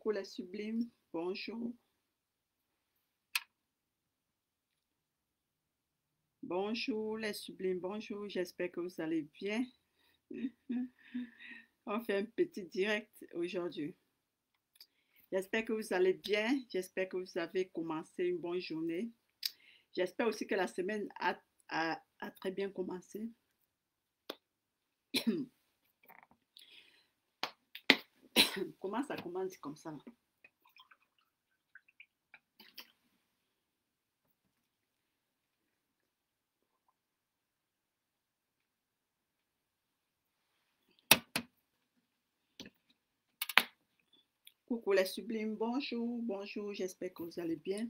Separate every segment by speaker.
Speaker 1: Coucou les sublimes, bonjour. Bonjour les sublimes, bonjour, j'espère que vous allez bien. On fait un petit direct aujourd'hui. J'espère que vous allez bien, j'espère que vous avez commencé une bonne journée. J'espère aussi que la semaine a très bien commencé. Comment ça commence comme ça? Coucou les sublimes, bonjour, bonjour, j'espère que vous allez bien.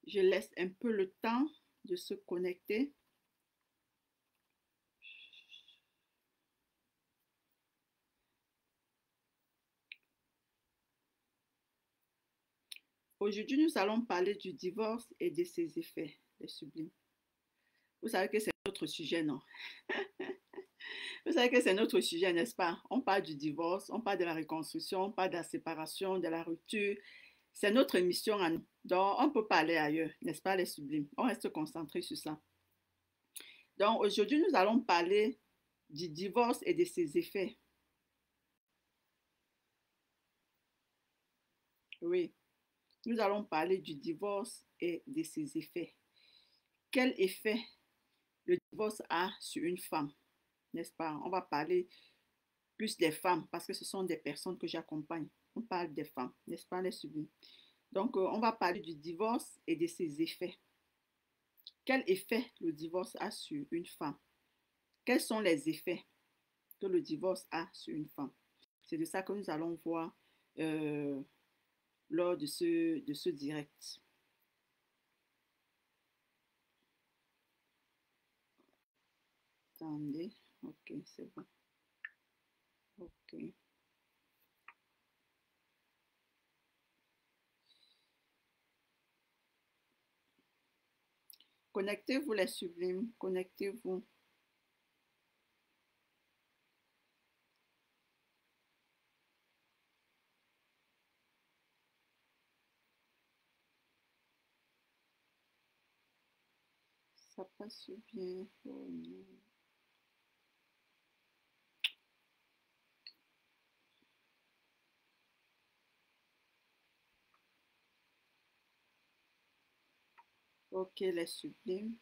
Speaker 1: Je laisse un peu le temps de se connecter. Aujourd'hui, nous allons parler du divorce et de ses effets, les sublimes. Vous savez que c'est notre sujet, non? Vous savez que c'est notre sujet, n'est-ce pas? On parle du divorce, on parle de la reconstruction, on parle de la séparation, de la rupture. C'est notre mission à nous. Donc, on peut parler ailleurs, n'est-ce pas, les sublimes? On reste concentré sur ça. Donc, aujourd'hui, nous allons parler du divorce et de ses effets. Oui, nous allons parler du divorce et de ses effets. Quel effet le divorce a sur une femme, n'est-ce pas? On va parler plus des femmes parce que ce sont des personnes que j'accompagne. On parle des femmes, n'est-ce pas, les sublimes? Donc, on va parler du divorce et de ses effets. Quel effet le divorce a sur une femme? Quels sont les effets que le divorce a sur une femme? C'est de ça que nous allons voir euh, lors de ce direct. Attendez, ok, c'est bon. Ok. Connectez-vous les sublimes, connectez-vous. Ça passe bien. Oh non. Ok, les sublimes.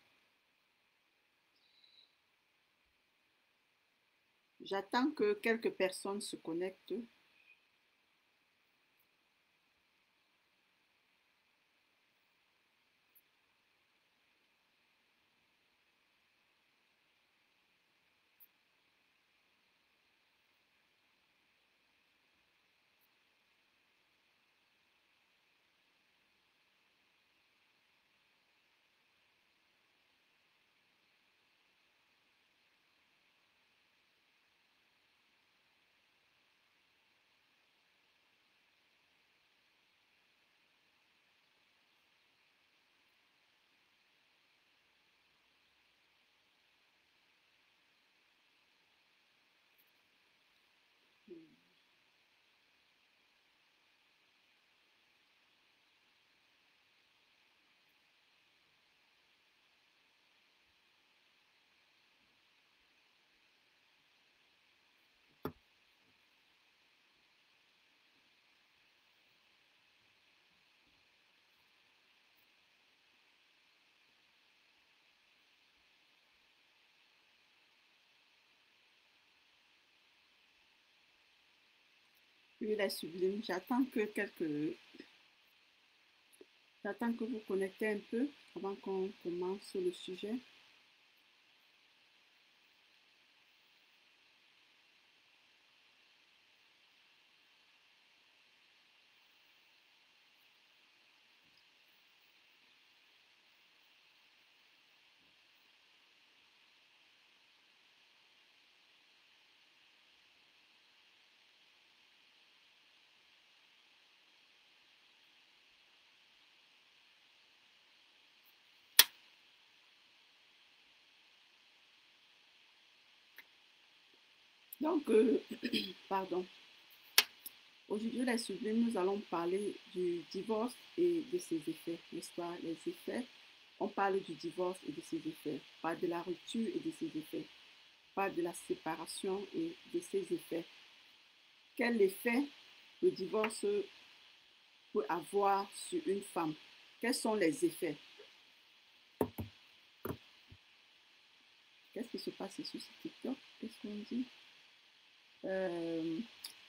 Speaker 1: J'attends que quelques personnes se connectent. Oui, les sublimes. J'attends que vous connectez un peu avant qu'on commence sur le sujet. Donc, pardon. Aujourd'hui, les sublimes, nous allons parler du divorce et de ses effets, n'est-ce pas? Les effets, on parle du divorce et de ses effets, pas de la rupture et de ses effets, pas de la séparation et de ses effets. Quel effet le divorce peut avoir sur une femme? Quels sont les effets? Qu'est-ce qui se passe sur ce TikTok? Qu'est-ce qu'on dit?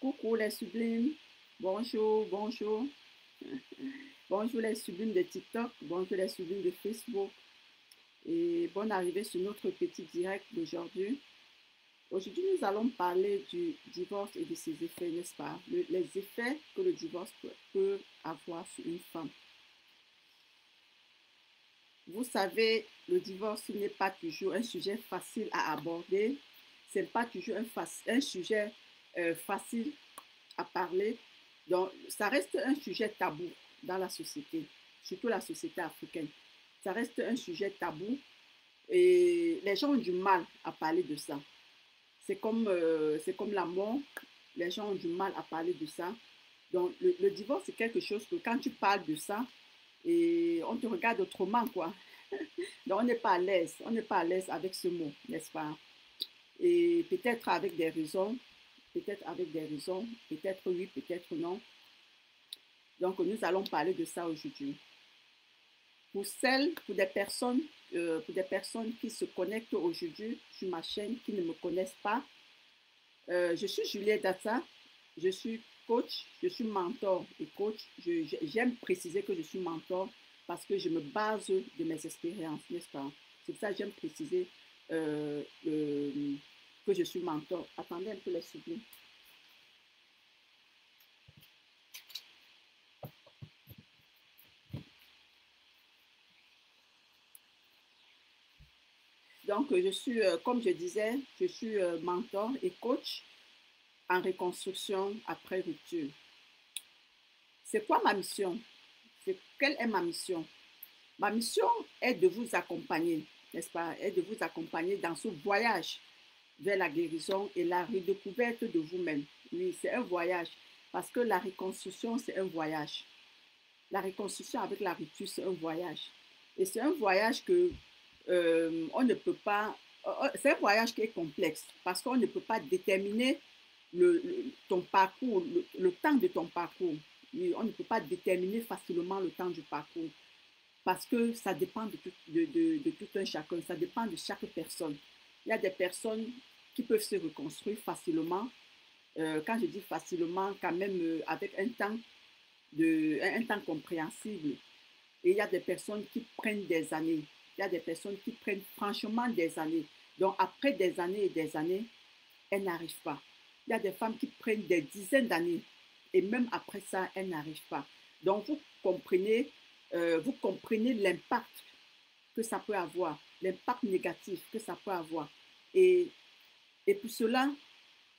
Speaker 1: Coucou les sublimes, bonjour, bonjour. Bonjour les sublimes de TikTok, bonjour les sublimes de Facebook et bonne arrivée sur notre petit direct d'aujourd'hui. Aujourd'hui, nous allons parler du divorce et de ses effets, n'est-ce pas? Les effets que le divorce peut avoir sur une femme. Vous savez, le divorce n'est pas toujours un sujet facile à aborder. Ce n'est pas toujours un sujet facile à parler. Donc, ça reste un sujet tabou dans la société, surtout la société africaine. Ça reste un sujet tabou et les gens ont du mal à parler de ça. C'est comme la mort, les gens ont du mal à parler de ça. Donc, le divorce, c'est quelque chose que quand tu parles de ça, et on te regarde autrement, quoi. Donc, on n'est pas à l'aise. On n'est pas à l'aise avec ce mot, n'est-ce pas? Et peut-être avec des raisons, peut-être oui, peut-être non. Donc, nous allons parler de ça aujourd'hui. Pour des personnes qui se connectent aujourd'hui sur ma chaîne, qui ne me connaissent pas, je suis Juliette Data, je suis coach, je suis mentor et coach. J'aime préciser que je suis mentor parce que je me base de mes expériences, n'est-ce pas? C'est pour ça que j'aime préciser que je suis mentor. Attendez un peu les sublimes. Donc, je suis, comme je disais, je suis mentor et coach en reconstruction après rupture. C'est quoi ma mission? Quelle est ma mission? Ma mission est de vous accompagner, n'est-ce pas? Est de vous accompagner dans ce voyage vers la guérison et la redécouverte de vous-même. Oui, c'est un voyage parce que la reconstruction, c'est un voyage. La reconstruction avec la rupture, c'est un voyage. Et c'est un voyage que on ne peut pas, c'est un voyage qui est complexe parce qu'on ne peut pas déterminer ton parcours, le temps de ton parcours. Oui, on ne peut pas déterminer facilement le temps du parcours parce que ça dépend de tout un chacun, ça dépend de chaque personne. Il y a des personnes qui peuvent se reconstruire facilement. Quand je dis facilement, quand même avec un temps compréhensible. Et il y a des personnes qui prennent des années. Il y a des personnes qui prennent franchement des années. Donc, après des années et des années, elles n'arrivent pas. Il y a des femmes qui prennent des dizaines d'années. Et même après ça, elles n'arrivent pas. Donc, vous comprenez l'impact que ça peut avoir, l'impact négatif que ça peut avoir. Et pour cela,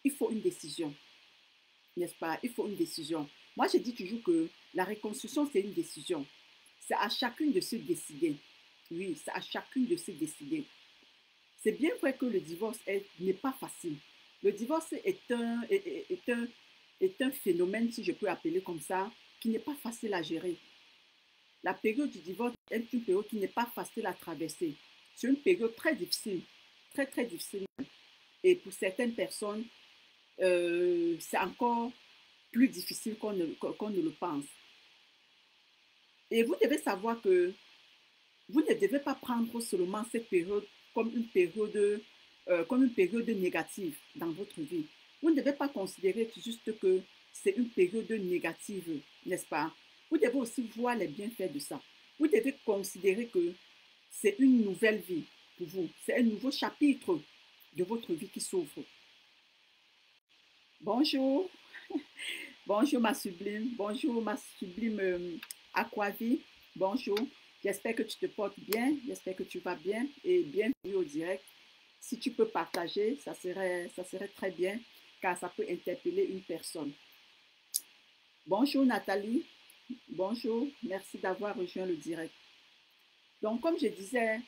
Speaker 1: il faut une décision, n'est-ce pas? Il faut une décision. Moi, je dis toujours que la reconstruction, c'est une décision. C'est à chacune de se décider. Oui, c'est à chacune de se décider. C'est bien vrai que le divorce n'est pas facile. Le divorce est un phénomène, si je peux appeler comme ça, qui n'est pas facile à gérer. La période du divorce est une période qui n'est pas facile à traverser. C'est une période très difficile, très, très difficile. Et pour certaines personnes, c'est encore plus difficile qu'on ne le pense. Et vous devez savoir que vous ne devez pas prendre seulement cette période comme une période négative dans votre vie. Vous ne devez pas considérer juste que c'est une période négative, n'est-ce pas? Vous devez aussi voir les bienfaits de ça. Vous devez considérer que c'est une nouvelle vie pour vous. C'est un nouveau chapitre de votre vie qui s'ouvre. Bonjour, bonjour ma sublime, bonjour ma sublime Aquavie, bonjour. J'espère que tu te portes bien, j'espère que tu vas bien et bienvenue au direct. Si tu peux partager, ça serait très bien car ça peut interpeller une personne. Bonjour Nathalie, bonjour, merci d'avoir rejoint le direct. Donc comme je disais,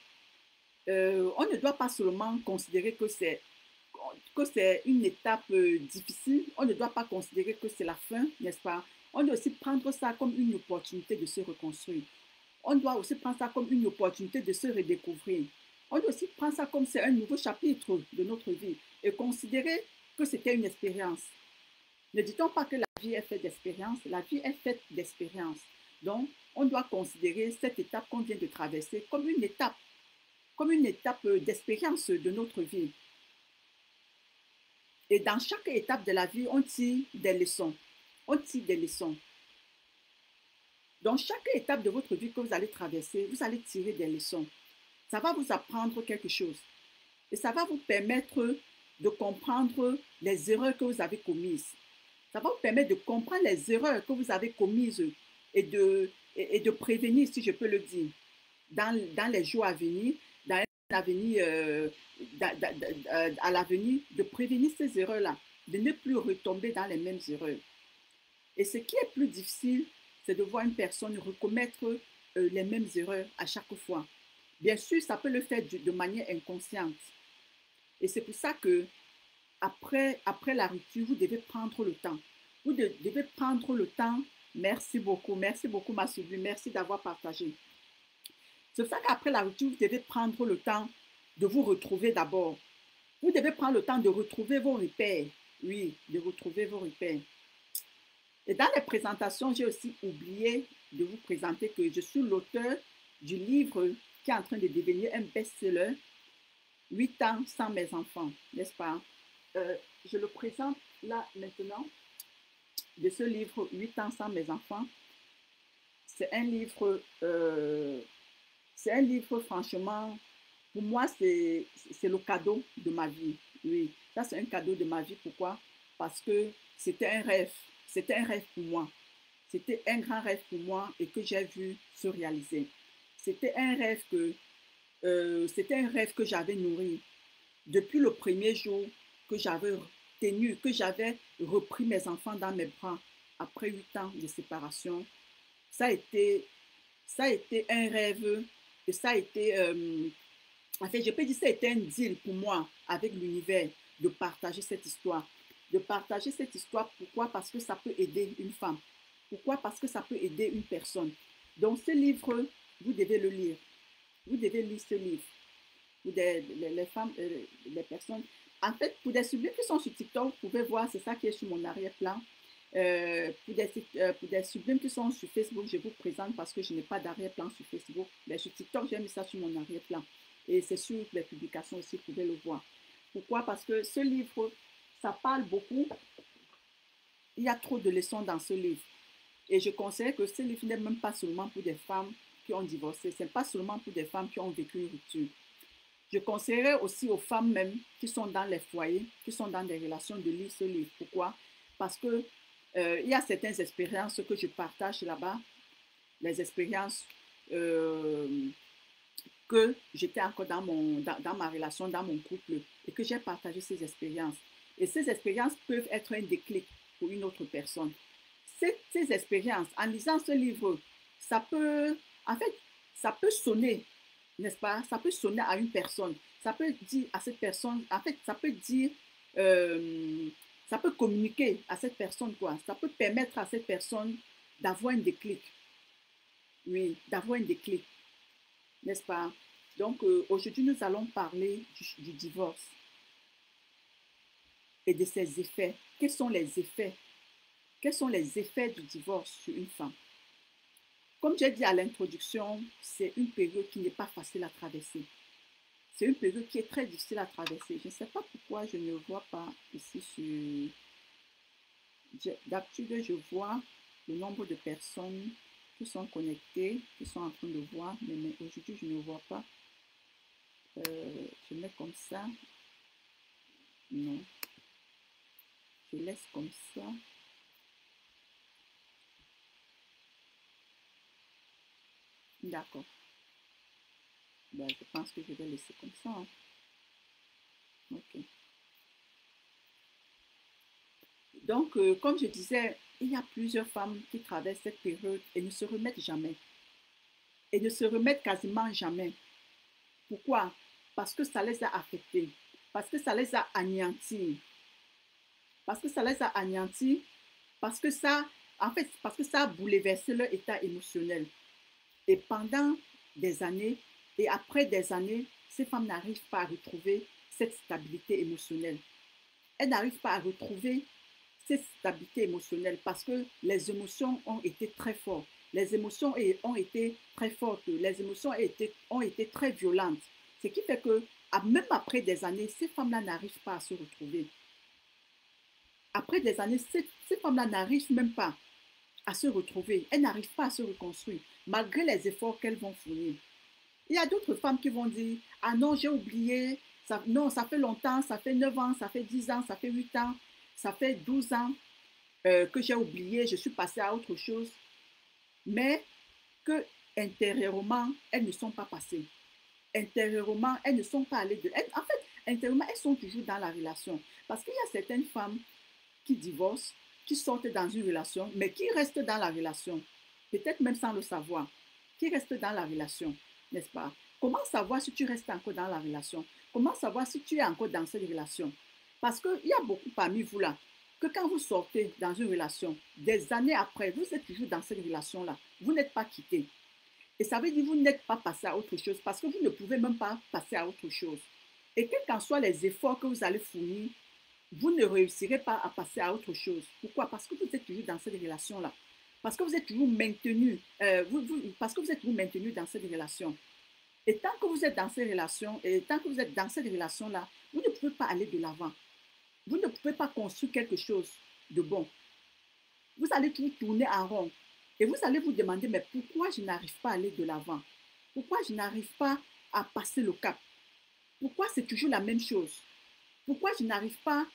Speaker 1: on ne doit pas seulement considérer que que c'est une étape difficile, on ne doit pas considérer que c'est la fin, n'est-ce pas? On doit aussi prendre ça comme une opportunité de se reconstruire. On doit aussi prendre ça comme une opportunité de se redécouvrir. On doit aussi prendre ça comme c'est un nouveau chapitre de notre vie et considérer que c'était une expérience. Ne dit-on pas que la vie est faite d'expériences? La vie est faite d'expériences. Donc, on doit considérer cette étape qu'on vient de traverser comme une étape d'expérience de notre vie. Et dans chaque étape de la vie, on tire des leçons. On tire des leçons. Dans chaque étape de votre vie que vous allez traverser, vous allez tirer des leçons. Ça va vous apprendre quelque chose. Et ça va vous permettre de comprendre les erreurs que vous avez commises. Ça va vous permettre de comprendre les erreurs que vous avez commises et de prévenir, si je peux le dire, dans les jours à venir, dans l'avenir, à l'avenir, de prévenir ces erreurs-là, de ne plus retomber dans les mêmes erreurs. Et ce qui est plus difficile, c'est de voir une personne recommettre les mêmes erreurs à chaque fois. Bien sûr, ça peut le faire de manière inconsciente. Et c'est pour ça que après la rupture, vous devez prendre le temps. Vous devez prendre le temps. Merci beaucoup, ma sublime. Merci d'avoir partagé. C'est pour ça qu'après la rupture, vous devez prendre le temps de vous retrouver d'abord. Vous devez prendre le temps de retrouver vos repères. Oui, de retrouver vos repères. Et dans les présentations, j'ai aussi oublié de vous présenter que je suis l'auteur du livre qui est en train de devenir un best-seller, 8 ans sans mes enfants, n'est-ce pas? Je le présente là maintenant, de ce livre 8 ans sans mes enfants. C'est un livre franchement, pour moi, c'est le cadeau de ma vie. Oui, ça c'est un cadeau de ma vie. Pourquoi? Parce que c'était un rêve. C'était un rêve pour moi. C'était un grand rêve pour moi et que j'ai vu se réaliser. C'était un rêve que j'avais nourri depuis le premier jour que j'avais repris mes enfants dans mes bras après 8 ans de séparation. Ça a été un rêve et ça a été, en fait, je peux dire que ça a été un deal pour moi avec l'univers de partager cette histoire. De partager cette histoire, pourquoi? Parce que ça peut aider une femme. Pourquoi? Parce que ça peut aider une personne. Donc, ce livre, vous devez le lire. Vous devez lire ce livre. Les femmes, les personnes. En fait, pour des sublimes qui sont sur TikTok, vous pouvez voir, c'est ça qui est sur mon arrière-plan. Pour des sublimes qui sont sur Facebook, je vous présente parce que je n'ai pas d'arrière-plan sur Facebook. Mais sur TikTok, j'ai mis ça sur mon arrière-plan. Et c'est sur les publications aussi, vous pouvez le voir. Pourquoi? Parce que ce livre, ça parle beaucoup. Il y a trop de leçons dans ce livre. Et je conseille que ce livre n'est même pas seulement pour des femmes qui ont divorcé. Ce n'est pas seulement pour des femmes qui ont vécu une rupture. Je conseillerais aussi aux femmes même qui sont dans les foyers, qui sont dans des relations de lire ce livre. Pourquoi? Parce que il y a certaines expériences que je partage là-bas, les expériences que j'étais encore dans ma relation, dans mon couple, et que j'ai partagé ces expériences. Et ces expériences peuvent être un déclic pour une autre personne. Ces expériences, en lisant ce livre, ça peut sonner, n'est-ce pas? Ça peut sonner à une personne. Ça peut dire à cette personne, en fait, ça peut dire, ça peut communiquer à cette personne, quoi. Ça peut permettre à cette personne d'avoir un déclic. Oui, d'avoir un déclic, n'est-ce pas? Donc, aujourd'hui, nous allons parler du divorce et de ses effets. Quels sont les effets? Quels sont les effets du divorce sur une femme? Comme j'ai dit à l'introduction, c'est une période qui n'est pas facile à traverser. C'est une période qui est très difficile à traverser. Je ne sais pas pourquoi je ne vois pas ici sur... D'habitude, je vois le nombre de personnes qui sont connectées, qui sont en train de voir, mais aujourd'hui, je ne vois pas. Je mets comme ça. Non. Je laisse comme ça. D'accord. Ben, je pense que je vais laisser comme ça. Hein. Ok. Donc, comme je disais, il y a plusieurs femmes qui traversent cette période et ne se remettent jamais. Et ne se remettent quasiment jamais. Pourquoi? Parce que ça les a affectées. parce que ça les a anéantis. Parce que ça les a anéantis, parce que ça, en fait, parce que ça a bouleversé leur état émotionnel. Et pendant des années, et après des années, ces femmes n'arrivent pas à retrouver cette stabilité émotionnelle. Elles n'arrivent pas à retrouver cette stabilité émotionnelle parce que les émotions ont été très fortes. Les émotions ont été très fortes. Les émotions ont été très violentes. Ce qui fait que, même après des années, ces femmes-là n'arrivent pas à se retrouver. Après des années, ces femmes-là n'arrivent même pas à se retrouver. Elles n'arrivent pas à se reconstruire, malgré les efforts qu'elles vont fournir. Il y a d'autres femmes qui vont dire, ah non, j'ai oublié, ça, non, ça fait longtemps, ça fait 9 ans, ça fait 10 ans, ça fait 8 ans, ça fait 12 ans que j'ai oublié, je suis passée à autre chose, mais que intérieurement, elles ne sont pas passées. Intérieurement, elles ne sont pas allées de... En fait, intérieurement, elles sont toujours dans la relation. Parce qu'il y a certaines femmes qui divorcent, qui sortent dans une relation, mais qui restent dans la relation, peut-être même sans le savoir, qui restent dans la relation, n'est-ce pas? Comment savoir si tu restes encore dans la relation? Comment savoir si tu es encore dans cette relation? Parce qu'il y a beaucoup parmi vous là, que quand vous sortez dans une relation, des années après, vous êtes toujours dans cette relation-là. Vous n'êtes pas quitté. Et ça veut dire que vous n'êtes pas passé à autre chose parce que vous ne pouvez même pas passer à autre chose. Et quels qu'en soient les efforts que vous allez fournir, vous ne réussirez pas à passer à autre chose. Pourquoi? Parce que vous êtes toujours dans cette relation-là. Parce que vous êtes toujours maintenu, parce que vous êtes toujours maintenu dans cette relation. Et tant que vous êtes dans cette relation, et tant que vous êtes dans cette relation-là, vous ne pouvez pas aller de l'avant. Vous ne pouvez pas construire quelque chose de bon. Vous allez toujours tourner en rond. Et vous allez vous demander, mais pourquoi je n'arrive pas à aller de l'avant? Pourquoi je n'arrive pas à passer le cap? Pourquoi c'est toujours la même chose? Pourquoi je n'arrive pas,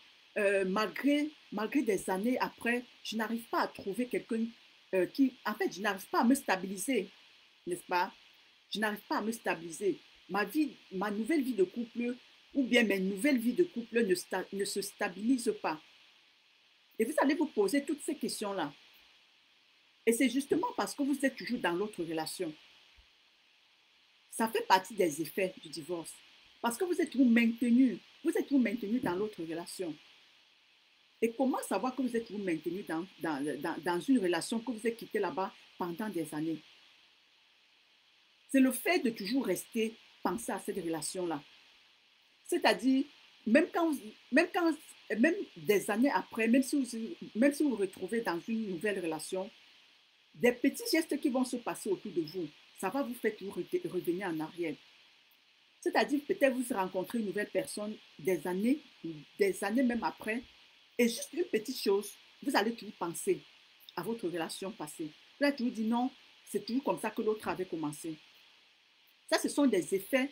Speaker 1: malgré des années après, je n'arrive pas à trouver quelqu'un qui, en fait, je n'arrive pas à me stabiliser, n'est-ce pas? Je n'arrive pas à me stabiliser. Ma nouvelle vie de couple ou bien mes nouvelles vies de couple ne se stabilisent pas. Et vous allez vous poser toutes ces questions-là. Et c'est justement parce que vous êtes toujours dans l'autre relation. Ça fait partie des effets du divorce. Parce que vous êtes toujours maintenu dans l'autre relation. Et comment savoir que vous êtes vous maintenu dans une relation que vous êtes quitté là-bas pendant des années? C'est le fait de toujours rester penser à cette relation-là. C'est-à-dire, même quand, même quand, même des années après, même si vous vous retrouvez dans une nouvelle relation, des petits gestes qui vont se passer autour de vous, ça va vous faire revenir en arrière. C'est-à-dire, peut-être vous rencontrez une nouvelle personne des années même après, et juste une petite chose, vous allez toujours penser à votre relation passée. Vous allez toujours dire non, c'est toujours comme ça que l'autre avait commencé. Ça, ce sont des effets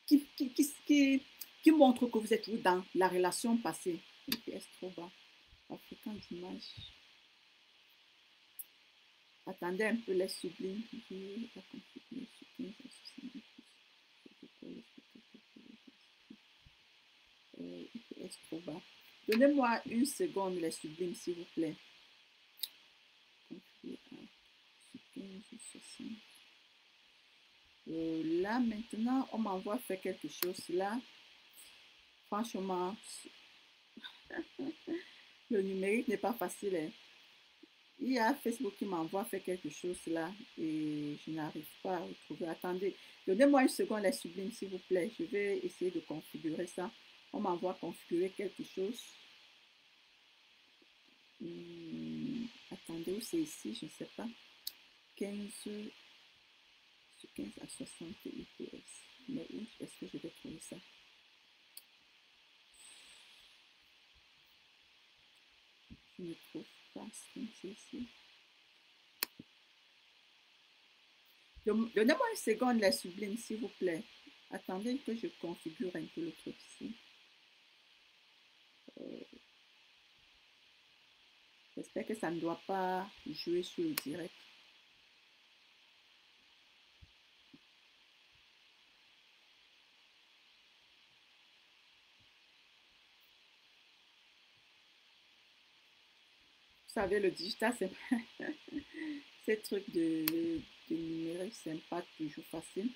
Speaker 1: qui, qui, qui, qui, qui montrent que vous êtes toujours dans la relation passée. IPS trop bas. Africain d'image. Attendez un peu les sublimes. IPS trop bas. Donnez-moi une seconde, les sublimes, s'il vous plaît. Là, maintenant, on m'envoie faire quelque chose là. Franchement, le numérique n'est pas facile. Hein. Il y a Facebook qui m'envoie faire quelque chose là et je n'arrive pas à retrouver. Attendez, donnez-moi une seconde, les sublimes, s'il vous plaît. Je vais essayer de configurer ça. On m'envoie configurer quelque chose. Attendez, où c'est ici? Je ne sais pas. 15 à 60 IPS. Mais où est-ce que je vais trouver ça? Je ne trouve pas ce c'est ici. Donnez-moi une seconde, la sublime, s'il vous plaît. Attendez que je configure un peu le truc ici. J'espère que ça ne doit pas jouer sur le direct. Vous savez, le digital, c'est ces trucs de numérique, c'est pas toujours facile.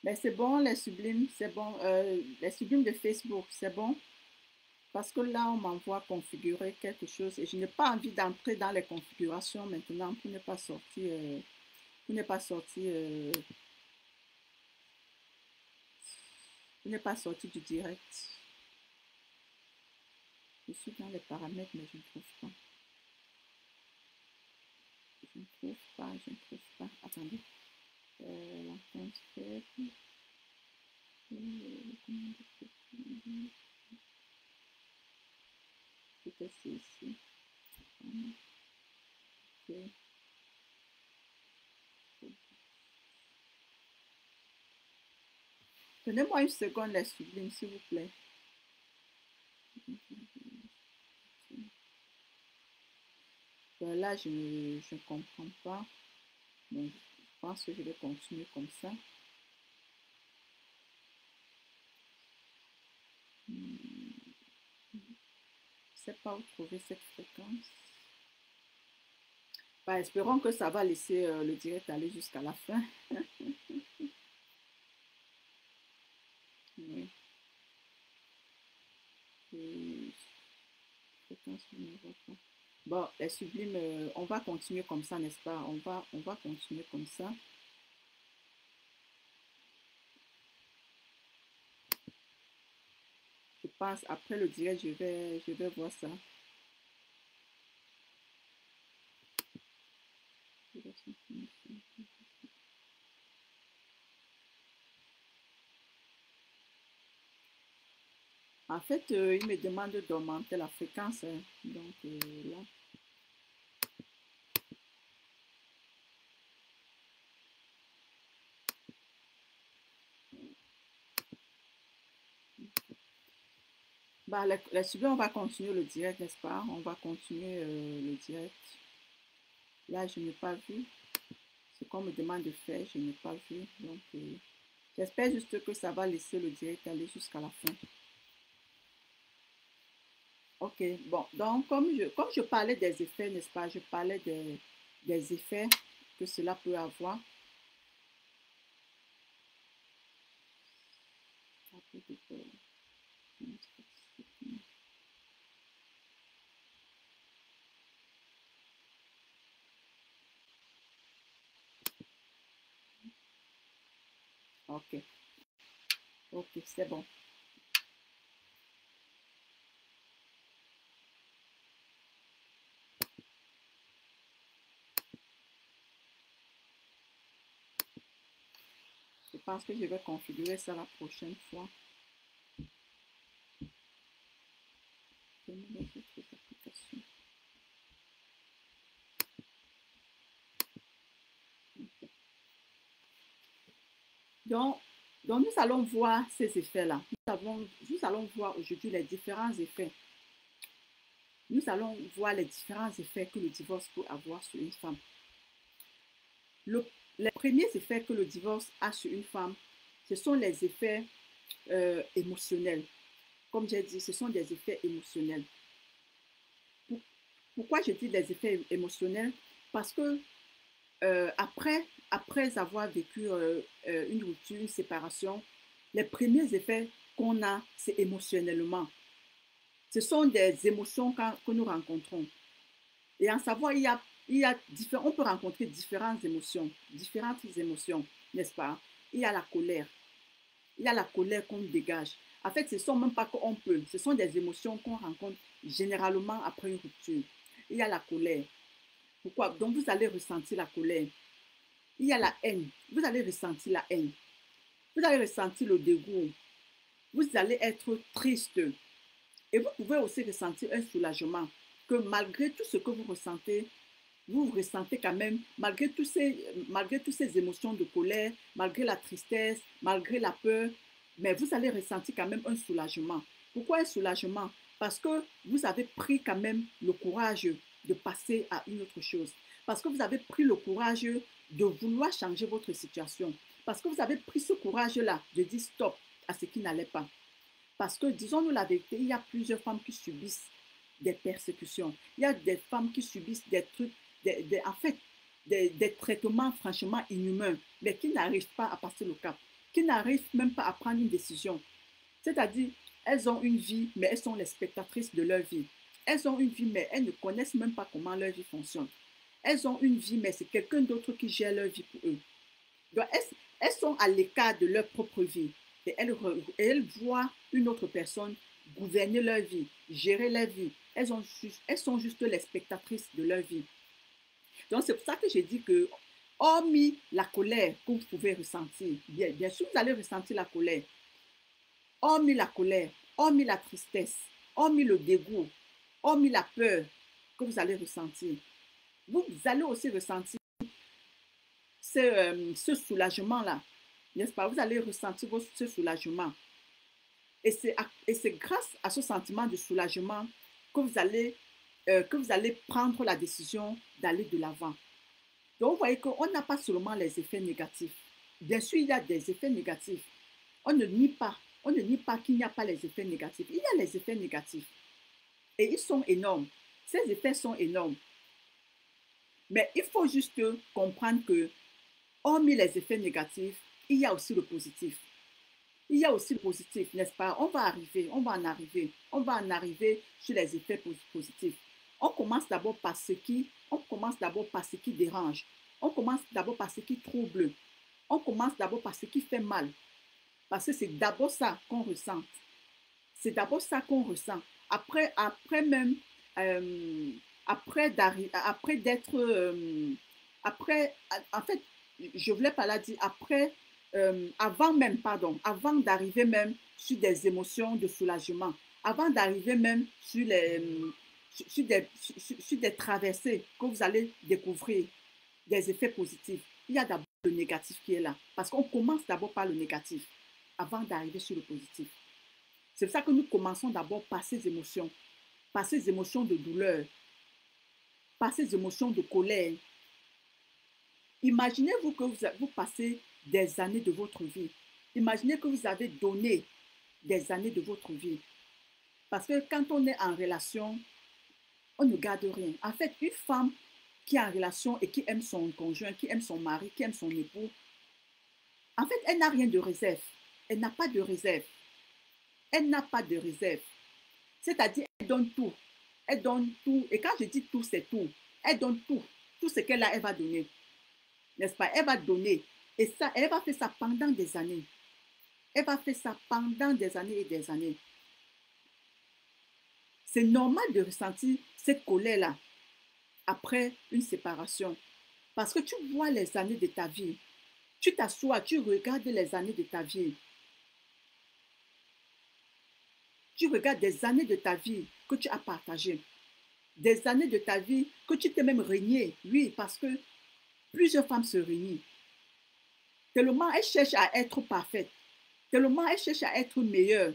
Speaker 1: Mais c'est bon, les sublimes, c'est bon. Les sublimes de Facebook, c'est bon. Parce que là, on m'envoie configurer quelque chose et je n'ai pas envie d'entrer dans les configurations maintenant pour ne pas sortir, pour ne pas sortir, pour ne pas sortir du direct. Je suis dans les paramètres, mais je ne trouve pas. Je ne trouve pas, je ne trouve pas. Attendez. L'antenne faible. Peut-être c'est ici. Okay. Donnez-moi une seconde, les sublimes, s'il vous plaît. Là, je ne comprends pas. Mais je pense que je vais continuer comme ça. Je ne sais pas où trouver cette fréquence. Bah, espérons que ça va laisser le direct aller jusqu'à la fin. Oui. Et fréquence numéro 3. Bon, les sublimes, on va continuer comme ça, n'est-ce pas? On va continuer comme ça. Je pense, après le direct, je vais voir ça. En fait, il me demande d'augmenter la fréquence. Hein. Donc, là. Bah, les sublimes, on va continuer le direct, n'est-ce pas? On va continuer le direct. Là, je n'ai pas vu. Ce qu'on me demande de faire, je n'ai pas vu. Donc, j'espère juste que ça va laisser le direct aller jusqu'à la fin. Ok, bon, donc comme je parlais des effets, n'est-ce pas? Je parlais des effets que cela peut avoir. Ok, ok, c'est bon. Je pense que je vais configurer ça la prochaine fois. Donc, donc, nous allons voir ces effets-là. Nous allons voir aujourd'hui les différents effets. Nous allons voir les différents effets que le divorce peut avoir sur une femme. Les premiers effets que le divorce a sur une femme, ce sont les effets émotionnels. Comme j'ai dit, ce sont des effets émotionnels. Pourquoi je dis des effets émotionnels? Parce que après avoir vécu une rupture, une séparation, les premiers effets qu'on a, c'est émotionnellement. Ce sont des émotions que nous rencontrons. Et en savoir, on peut rencontrer différentes émotions, n'est-ce pas? Il y a la colère. Il y a la colère qu'on dégage. En fait, ce ne sont même pas qu'on peut, ce sont des émotions qu'on rencontre généralement après une rupture. Il y a la colère. Pourquoi? Donc, vous allez ressentir la colère. Il y a la haine. Vous allez ressentir la haine. Vous allez ressentir le dégoût. Vous allez être triste. Et vous pouvez aussi ressentir un soulagement. Que malgré tout ce que vous ressentez quand même, malgré toutes ces émotions de colère, malgré la tristesse, malgré la peur, mais vous allez ressentir quand même un soulagement. Pourquoi un soulagement? Parce que vous avez pris quand même le courage de passer à une autre chose. Parce que vous avez pris le courage de vouloir changer votre situation. Parce que vous avez pris ce courage-là de dire stop à ce qui n'allait pas. Parce que, disons-nous la vérité, il y a plusieurs femmes qui subissent des persécutions. Il y a des femmes qui subissent des trucs, en fait, des traitements franchement inhumains, mais qui n'arrivent pas à passer le cap. qui n'arrivent même pas à prendre une décision. C'est-à-dire, elles ont une vie, mais elles sont les spectatrices de leur vie. Elles ont une vie, mais elles ne connaissent même pas comment leur vie fonctionne. Elles ont une vie, mais c'est quelqu'un d'autre qui gère leur vie pour eux. Donc, elles sont à l'écart de leur propre vie. Et elles voient une autre personne gouverner leur vie, gérer leur vie. Elles sont juste les spectatrices de leur vie. Donc, c'est pour ça que j'ai dit que, hormis la colère que vous pouvez ressentir, bien sûr, vous allez ressentir la colère. Hormis la colère, hormis la tristesse, hormis le dégoût, hormis la peur que vous allez ressentir, vous allez aussi ressentir ce soulagement-là, n'est-ce pas? Vous allez ressentir ce soulagement. Et c'est grâce à ce sentiment de soulagement que vous allez prendre la décision d'aller de l'avant. Donc, vous voyez qu'on n'a pas seulement les effets négatifs. Bien sûr, il y a des effets négatifs. On ne nie pas qu'il n'y a pas les effets négatifs. Il y a les effets négatifs. Et ils sont énormes. Ces effets sont énormes. Mais il faut juste comprendre que, hormis les effets négatifs, il y a aussi le positif. Il y a aussi le positif, n'est-ce pas? On va en arriver sur les effets positifs. On commence d'abord par ce qui dérange. On commence d'abord par ce qui trouble. On commence d'abord par ce qui fait mal. Parce que c'est d'abord ça qu'on ressent. C'est d'abord ça qu'on ressent. Après même, après d'être, en fait, je voulais pas la dire, avant d'arriver même sur des émotions de soulagement, avant d'arriver même sur des traversées que vous allez découvrir, des effets positifs, il y a d'abord le négatif qui est là. Parce qu'on commence d'abord par le négatif avant d'arriver sur le positif. C'est pour ça que nous commençons d'abord par ces émotions de douleur, par ces émotions de colère. Imaginez-vous que vous passez des années de votre vie. Imaginez que vous avez donné des années de votre vie. Parce que quand on est en relation, on ne garde rien. En fait, une femme qui est en relation et qui aime son conjoint, qui aime son mari, qui aime son époux, en fait, elle n'a rien de réserve. Elle n'a pas de réserve. Elle n'a pas de réserve. C'est-à-dire, elle donne tout. Elle donne tout. Et quand je dis tout, c'est tout. Elle donne tout. Tout ce qu'elle a, elle va donner. N'est-ce pas? Elle va donner. Et ça, elle va faire ça pendant des années. Elle va faire ça pendant des années et des années. C'est normal de ressentir cette colère-là après une séparation. Parce que tu vois les années de ta vie. Tu t'assois, tu regardes les années de ta vie. Tu regardes des années de ta vie que tu as partagées. Des années de ta vie que tu t'es même régné. Oui, parce que plusieurs femmes se réunissent. Tellement elles cherchent à être parfaites. Tellement elles cherchent à être meilleures.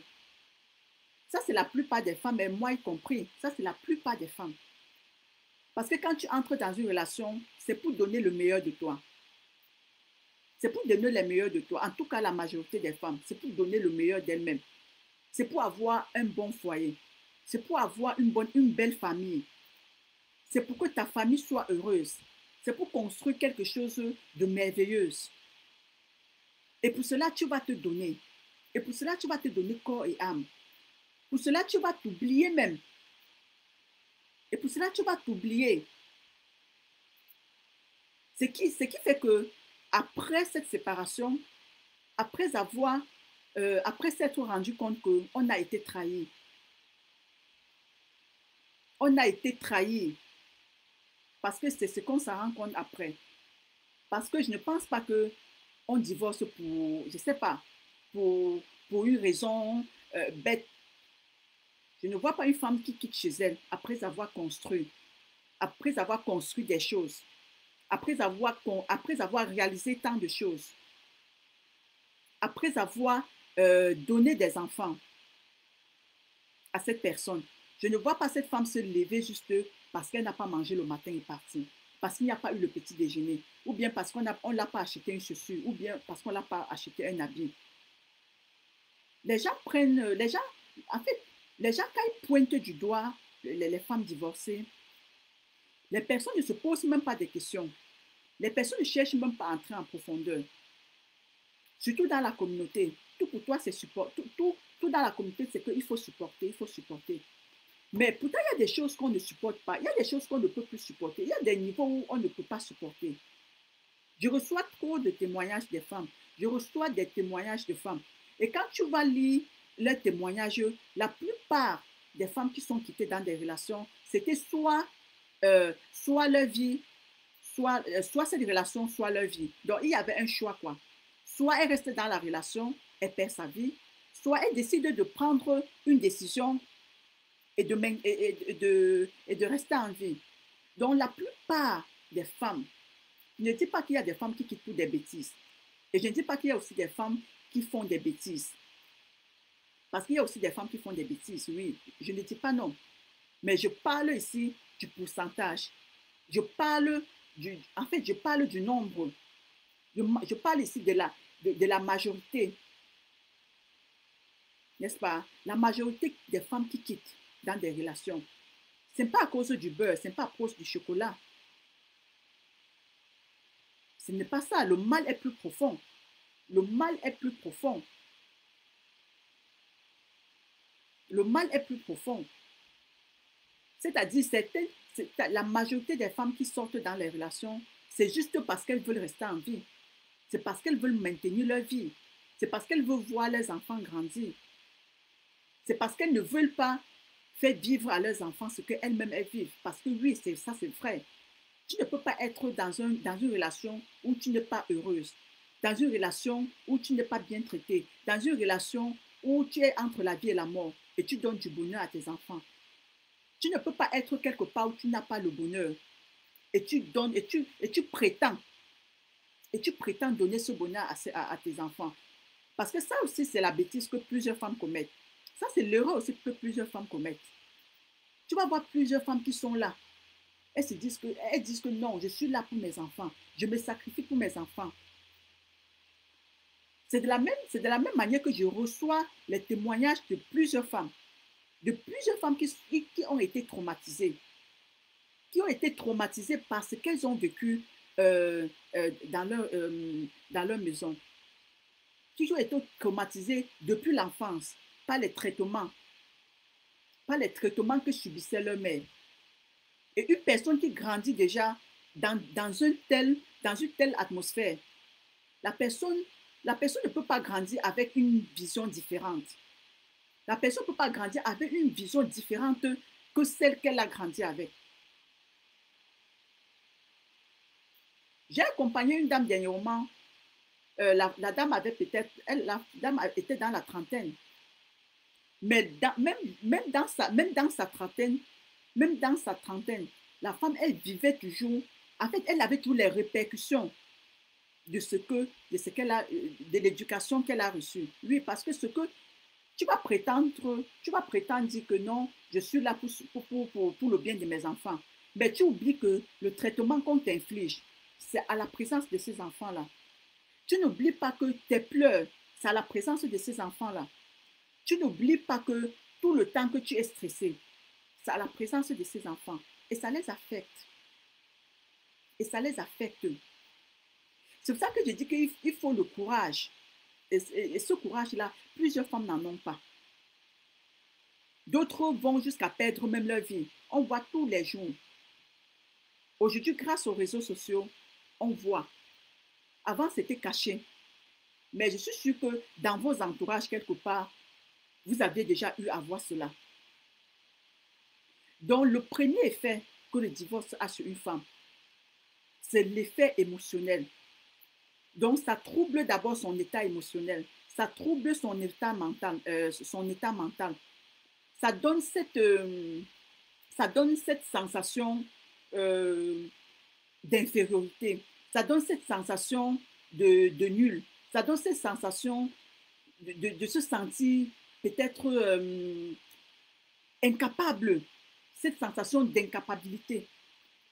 Speaker 1: Ça, c'est la plupart des femmes, et moi y compris. Ça, c'est la plupart des femmes. Parce que quand tu entres dans une relation, c'est pour donner le meilleur de toi. C'est pour donner le meilleur de toi. En tout cas, la majorité des femmes, c'est pour donner le meilleur d'elles-mêmes. C'est pour avoir un bon foyer. C'est pour avoir une belle famille. C'est pour que ta famille soit heureuse. C'est pour construire quelque chose de merveilleux. Et pour cela, tu vas te donner. Et pour cela, tu vas te donner corps et âme. Pour cela, tu vas t'oublier même. Et pour cela, tu vas t'oublier. Ce qui fait que après cette séparation, après s'être rendu compte qu'on a été trahi, on a été trahi, parce que c'est ce qu'on s'en rend compte après. Parce que je ne pense pas qu'on divorce pour, je ne sais pas, pour une raison bête. Je ne vois pas une femme qui quitte chez elle après avoir construit des choses, après avoir réalisé tant de choses, après avoir donné des enfants à cette personne. Je ne vois pas cette femme se lever juste parce qu'elle n'a pas mangé le matin et partir, parce qu'il n'y a pas eu le petit déjeuner, ou bien parce qu'on ne l'a pas acheté une chaussure, ou bien parce qu'on ne l'a pas acheté un habit. Les gens, en fait, les gens, quand ils pointent du doigt les femmes divorcées, les personnes ne se posent même pas des questions. Les personnes ne cherchent même pas à entrer en profondeur. Surtout dans la communauté. Tout pour toi, c'est support. Tout dans la communauté, c'est qu'il faut supporter, il faut supporter. Mais pourtant, il y a des choses qu'on ne supporte pas. Il y a des choses qu'on ne peut plus supporter. Il y a des niveaux où on ne peut pas supporter. Je reçois trop de témoignages des femmes. Je reçois des témoignages de femmes. Et quand tu vas lire les témoignages, la plupart des femmes qui sont quittées dans des relations, c'était soit leur vie, soit cette relation, soit leur vie. Donc, il y avait un choix, quoi. Soit elle reste dans la relation, elle perd sa vie, soit elle décide de prendre une décision et de rester en vie. Donc, la plupart des femmes, je ne dis pas qu'il y a des femmes qui quittent pour des bêtises. Et je ne dis pas qu'il y a aussi des femmes qui font des bêtises. Parce qu'il y a aussi des femmes qui font des bêtises, oui. Je ne dis pas non. Mais je parle ici du pourcentage. En fait, je parle du nombre. Je parle ici de la majorité. N'est-ce pas? La majorité des femmes qui quittent dans des relations. Ce n'est pas à cause du beurre, ce n'est pas à cause du chocolat. Ce n'est pas ça. Le mal est plus profond. Le mal est plus profond. Le mal est plus profond. C'est-à-dire, la majorité des femmes qui sortent dans les relations, c'est juste parce qu'elles veulent rester en vie. C'est parce qu'elles veulent maintenir leur vie. C'est parce qu'elles veulent voir leurs enfants grandir. C'est parce qu'elles ne veulent pas faire vivre à leurs enfants ce qu'elles-mêmes elles vivent. Parce que oui, c'est ça, c'est vrai. Tu ne peux pas être dans une relation où tu n'es pas heureuse, dans une relation où tu n'es pas bien traitée, dans une relation où tu es entre la vie et la mort et tu donnes du bonheur à tes enfants. Tu ne peux pas être quelque part où tu n'as pas le bonheur et tu donnes et tu prétends donner ce bonheur à tes enfants. Parce que ça aussi, c'est la bêtise que plusieurs femmes commettent. Ça, c'est l'erreur aussi que plusieurs femmes commettent. Tu vas voir plusieurs femmes qui sont là. Elles disent que non, je suis là pour mes enfants. Je me sacrifie pour mes enfants. C'est de la même manière que je reçois les témoignages de plusieurs femmes qui ont été traumatisées, par ce qu'elles ont vécu dans leur maison, qui ont été traumatisées depuis l'enfance par les traitements que subissait leur mère. Et une personne qui grandit déjà dans une telle atmosphère, la personne ne peut pas grandir avec une vision différente. La personne ne peut pas grandir avec une vision différente que celle qu'elle a grandi avec. J'ai accompagné une dame dernièrement. La dame était dans la trentaine. Mais même dans sa trentaine, la femme, elle vivait toujours. En fait, elle avait toutes les répercussions de l'éducation qu'elle a reçue. Oui, parce que tu vas prétendre dire que non, je suis là pour le bien de mes enfants. Mais tu oublies que le traitement qu'on t'inflige, c'est à la présence de ces enfants-là. Tu n'oublies pas que tes pleurs, c'est à la présence de ces enfants-là. Tu n'oublies pas que tout le temps que tu es stressé, c'est à la présence de ces enfants. Et ça les affecte. Et ça les affecte. C'est pour ça que je dis qu'il faut le courage. Et ce courage-là, plusieurs femmes n'en ont pas. D'autres vont jusqu'à perdre même leur vie. On voit tous les jours. Aujourd'hui, grâce aux réseaux sociaux, on voit. Avant, c'était caché. Mais je suis sûre que dans vos entourages, quelque part, vous avez déjà eu à voir cela. Donc, le premier effet que le divorce a sur une femme, c'est l'effet émotionnel. Donc, ça trouble d'abord son état émotionnel. Ça trouble son état mental. Ça donne cette sensation d'infériorité. Ça donne cette sensation de nul. Ça donne cette sensation de se sentir peut-être incapable. Cette sensation d'incapabilité.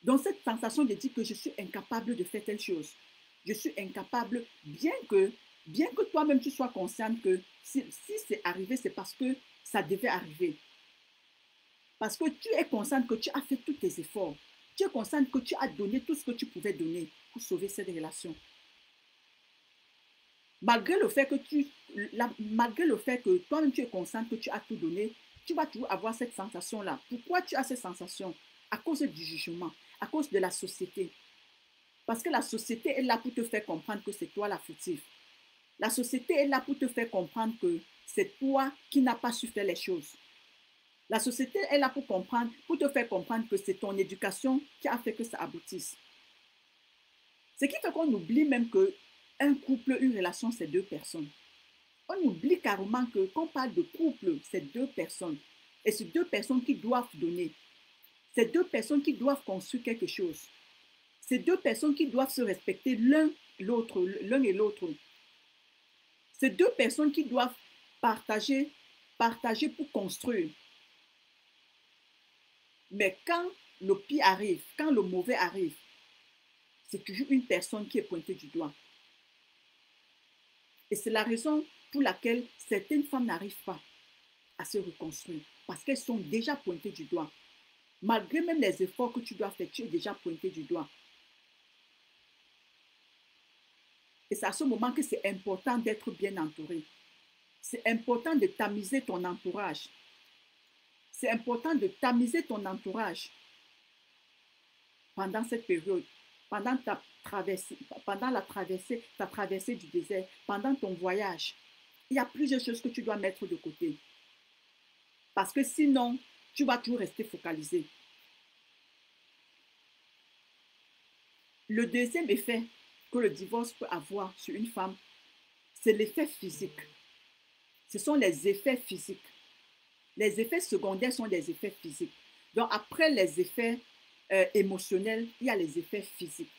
Speaker 1: Donc, cette sensation de dire que je suis incapable de faire telle chose. Je suis incapable, bien que toi-même tu sois consciente que si c'est arrivé, c'est parce que ça devait arriver. Parce que tu es consciente que tu as fait tous tes efforts. Tu es consciente que tu as donné tout ce que tu pouvais donner pour sauver cette relation. Malgré le fait que malgré le fait que toi-même tu es consciente que tu as tout donné, tu vas toujours avoir cette sensation-là. Pourquoi tu as cette sensation? À cause du jugement, à cause de la société. Parce que la société est là pour te faire comprendre que c'est toi la fautive. La société est là pour te faire comprendre que c'est toi qui n'as pas su faire les choses. La société est là pour comprendre, pour te faire comprendre que c'est ton éducation qui a fait que ça aboutisse. Ce qui fait qu'on oublie même que un couple, une relation, c'est deux personnes. On oublie carrément que quand on parle de couple, c'est deux personnes. Et c'est deux personnes qui doivent donner. C'est deux personnes qui doivent construire quelque chose. C'est deux personnes qui doivent se respecter l'un et l'autre. C'est deux personnes qui doivent partager, partager pour construire. Mais quand le pire arrive, quand le mauvais arrive, c'est toujours une personne qui est pointée du doigt. Et c'est la raison pour laquelle certaines femmes n'arrivent pas à se reconstruire, parce qu'elles sont déjà pointées du doigt. Malgré même les efforts que tu dois faire, tu es déjà pointé du doigt. Et c'est à ce moment que c'est important d'être bien entouré. C'est important de tamiser ton entourage. C'est important de tamiser ton entourage pendant cette période, pendant ta traversée, ta traversée du désert, pendant ton voyage. Il y a plusieurs choses que tu dois mettre de côté. Parce que sinon, tu vas toujours rester focalisé. Le deuxième effet que le divorce peut avoir sur une femme, c'est l'effet physique. Ce sont les effets physiques. Les effets secondaires sont des effets physiques. Donc, après les effets émotionnels, il y a les effets physiques.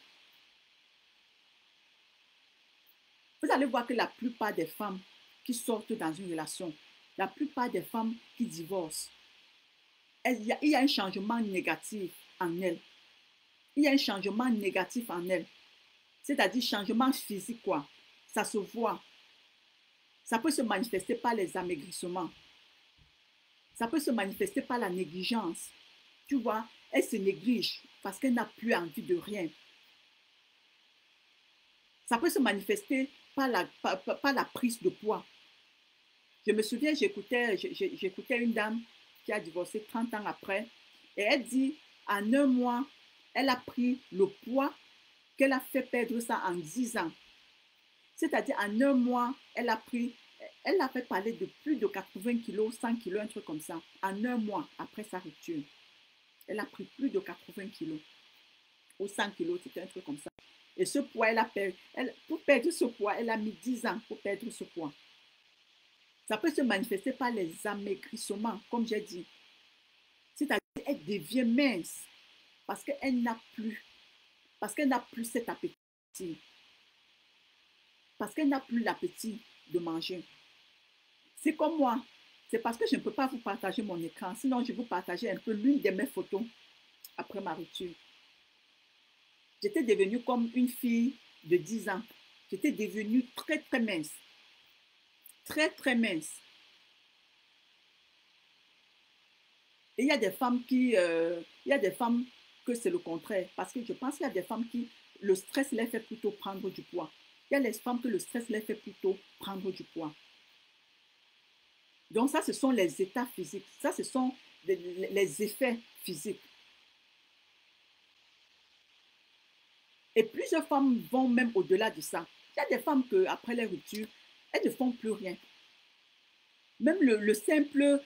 Speaker 1: Vous allez voir que la plupart des femmes qui sortent dans une relation, la plupart des femmes qui divorcent, il y a un changement négatif en elles. Il y a un changement négatif en elles. C'est-à-dire changement physique, quoi. Ça se voit. Ça peut se manifester par les amaigrissements. Ça peut se manifester par la négligence. Tu vois, elle se néglige parce qu'elle n'a plus envie de rien. Ça peut se manifester par la prise de poids. Je me souviens, j'écoutais une dame qui a divorcé 30 ans après et elle dit, en un mois, elle a pris le poids qu'elle a fait perdre ça en 10 ans. C'est-à-dire, en un mois, elle a fait parler de plus de 80 kilos, 100 kilos, un truc comme ça. En un mois, après sa rupture, elle a pris plus de 80 kilos ou 100 kilos, c'était un truc comme ça. Et ce poids, pour perdre ce poids, elle a mis 10 ans pour perdre ce poids. Ça peut se manifester par les amaigrissements, comme j'ai dit. C'est-à-dire qu'elle devient mince parce qu'elle n'a plus cet appétit. Parce qu'elle n'a plus l'appétit de manger. C'est comme moi. C'est parce que je ne peux pas vous partager mon écran. Sinon, je vais vous partager un peu l'une de mes photos après ma rupture. J'étais devenue comme une fille de 10 ans. J'étais devenue très, très mince. Très, très mince. Et il y a des femmes que c'est le contraire. Parce que je pense qu'il y a des femmes qui, le stress les fait plutôt prendre du poids. Il y a les femmes que le stress les fait plutôt prendre du poids. Donc ça, ce sont les états physiques. Ça, ce sont les effets physiques. Et plusieurs femmes vont même au-delà de ça. Il y a des femmes qu'après les ruptures, elles ne font plus rien. Même le simple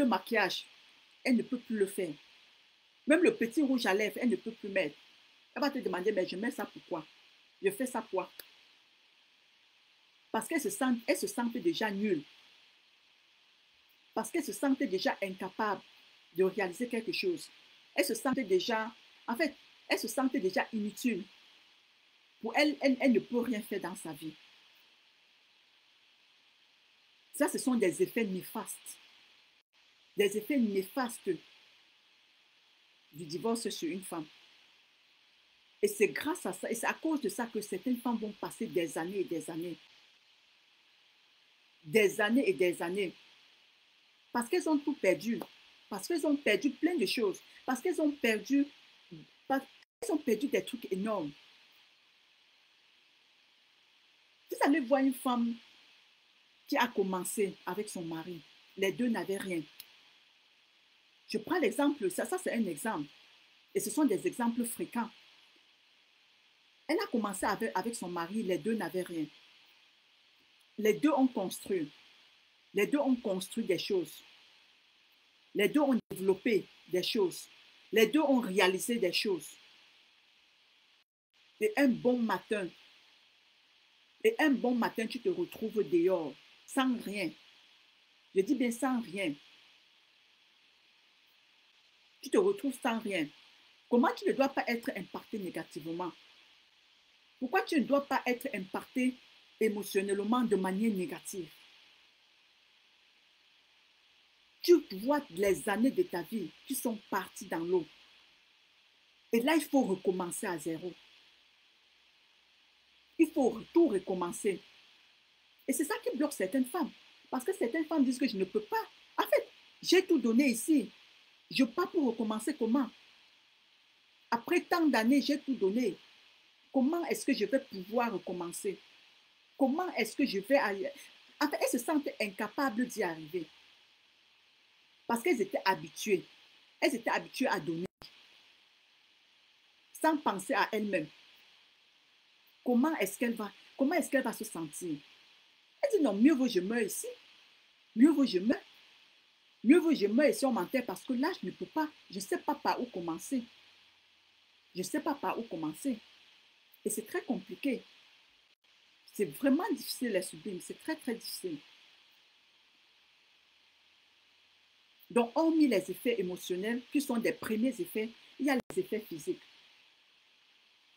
Speaker 1: maquillage, elle ne peut plus le faire. Même le petit rouge à lèvres, elle ne peut plus mettre. Elle va te demander, mais je mets ça pourquoi? Je fais ça quoi? Parce qu'elle se sentait déjà nulle. Parce qu'elle se sentait déjà incapable de réaliser quelque chose. Elle se sentait déjà, en fait, elle se sentait déjà inutile. Pour elle, elle ne peut rien faire dans sa vie. Ça, ce sont des effets néfastes. Des effets néfastes du divorce sur une femme. Et c'est grâce à ça, et c'est à cause de ça que certaines femmes vont passer des années et des années. Des années et des années. Parce qu'elles ont tout perdu. Parce qu'elles ont perdu plein de choses. Parce qu'elles ont perdu des trucs énormes. allez voir une femme qui a commencé avec son mari. Les deux n'avaient rien. Je prends l'exemple, ça c'est un exemple. Et ce sont des exemples fréquents. Elle a commencé avec son mari, les deux n'avaient rien. Les deux ont construit. Les deux ont construit des choses. Les deux ont développé des choses. Les deux ont réalisé des choses. Et un bon matin, tu te retrouves dehors, sans rien. Je dis bien sans rien. Tu te retrouves sans rien. Comment tu ne dois pas être impacté négativement? Pourquoi tu ne dois pas être impacté émotionnellement de manière négative? Tu vois les années de ta vie qui sont parties dans l'eau. Et là, il faut recommencer à zéro. Il faut tout recommencer. Et c'est ça qui bloque certaines femmes. Parce que certaines femmes disent que je ne peux pas. En fait, j'ai tout donné ici. Je pars pour recommencer comment? Après tant d'années, j'ai tout donné. Comment est-ce que je vais pouvoir recommencer? Comment est-ce que je vais aller? En fait, elles se sentent incapables d'y arriver. Parce qu'elles étaient habituées. Elles étaient habituées à donner. Sans penser à elles-mêmes. Comment est-ce qu'elle va se sentir? Elle dit non, mieux vaut je meurs ici. Mieux vaut je meurs. Mieux vaut je meurs ici, on m'enterre parce que là, je ne peux pas. Je ne sais pas par où commencer. Je ne sais pas par où commencer. Et c'est très compliqué. C'est vraiment difficile à subir. C'est très, très difficile. Donc, hormis les effets émotionnels, qui sont des premiers effets, il y a les effets physiques.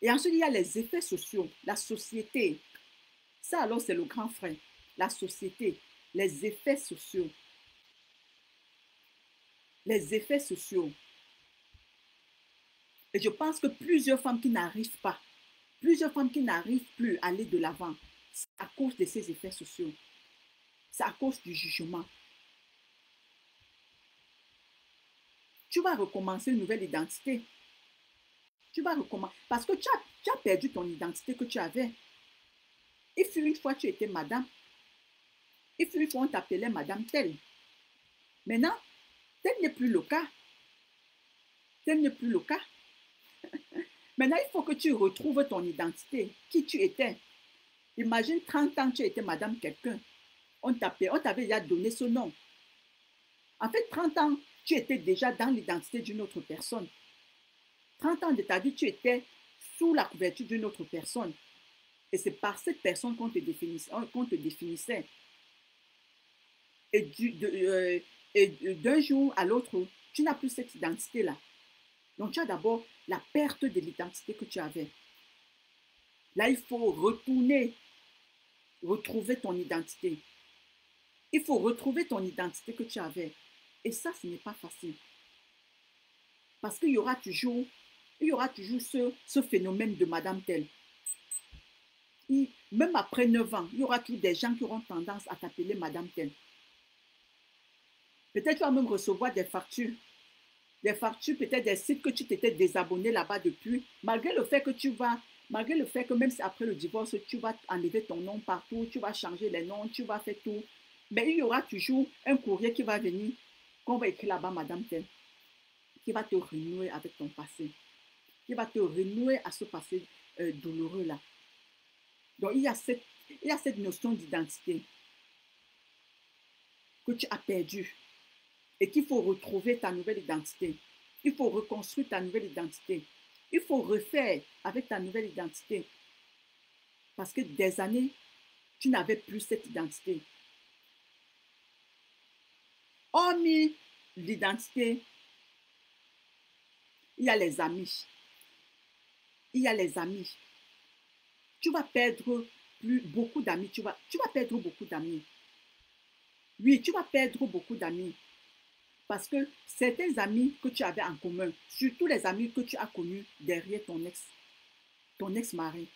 Speaker 1: Et ensuite, il y a les effets sociaux, la société. Ça, alors, c'est le grand frère. La société, les effets sociaux. Les effets sociaux. Et je pense que plusieurs femmes qui n'arrivent pas, plusieurs femmes qui n'arrivent plus à aller de l'avant, c'est à cause de ces effets sociaux. C'est à cause du jugement. Tu vas recommencer une nouvelle identité. Tu vas recommencer. Parce que tu as perdu ton identité que tu avais. Il fut une fois, tu étais madame. Il fut une fois, on t'appelait madame telle. Maintenant, tel n'est plus le cas. Tel n'est plus le cas. Maintenant, il faut que tu retrouves ton identité, qui tu étais. Imagine 30 ans, tu étais madame quelqu'un. On t'avait déjà donné ce nom. En fait, 30 ans, tu étais déjà dans l'identité d'une autre personne. 30 ans de ta vie, tu étais sous la couverture d'une autre personne. Et c'est par cette personne qu'on te définissait. Et d'un jour à l'autre, tu n'as plus cette identité-là. Donc, tu as d'abord la perte de l'identité que tu avais. Là, il faut retrouver ton identité. Il faut retrouver ton identité que tu avais. Et ça, ce n'est pas facile. Parce qu'il y aura toujours ce phénomène de Madame telle. Même après 9 ans, il y aura toujours des gens qui auront tendance à t'appeler Madame telle. Peut-être tu vas même recevoir des factures. Des factures, peut-être des sites que tu t'étais désabonné là-bas depuis, malgré le fait que même si après le divorce, tu vas enlever ton nom partout, tu vas changer les noms, tu vas faire tout. Mais il y aura toujours un courrier qui va venir, qu'on va écrire là-bas, Madame telle, qui va te renouer avec ton passé, qui va te renouer à ce passé douloureux-là. Donc, il y a cette notion d'identité que tu as perdue et qu'il faut retrouver ta nouvelle identité. Il faut reconstruire ta nouvelle identité. Il faut refaire avec ta nouvelle identité. Parce que des années, tu n'avais plus cette identité. Hormis l'identité, il y a les amis. Il y a les amis. Tu vas perdre beaucoup d'amis. Tu vas perdre beaucoup d'amis. Oui, tu vas perdre beaucoup d'amis. Parce que certains amis que tu avais en commun, surtout les amis que tu as connus derrière ton ex-mari,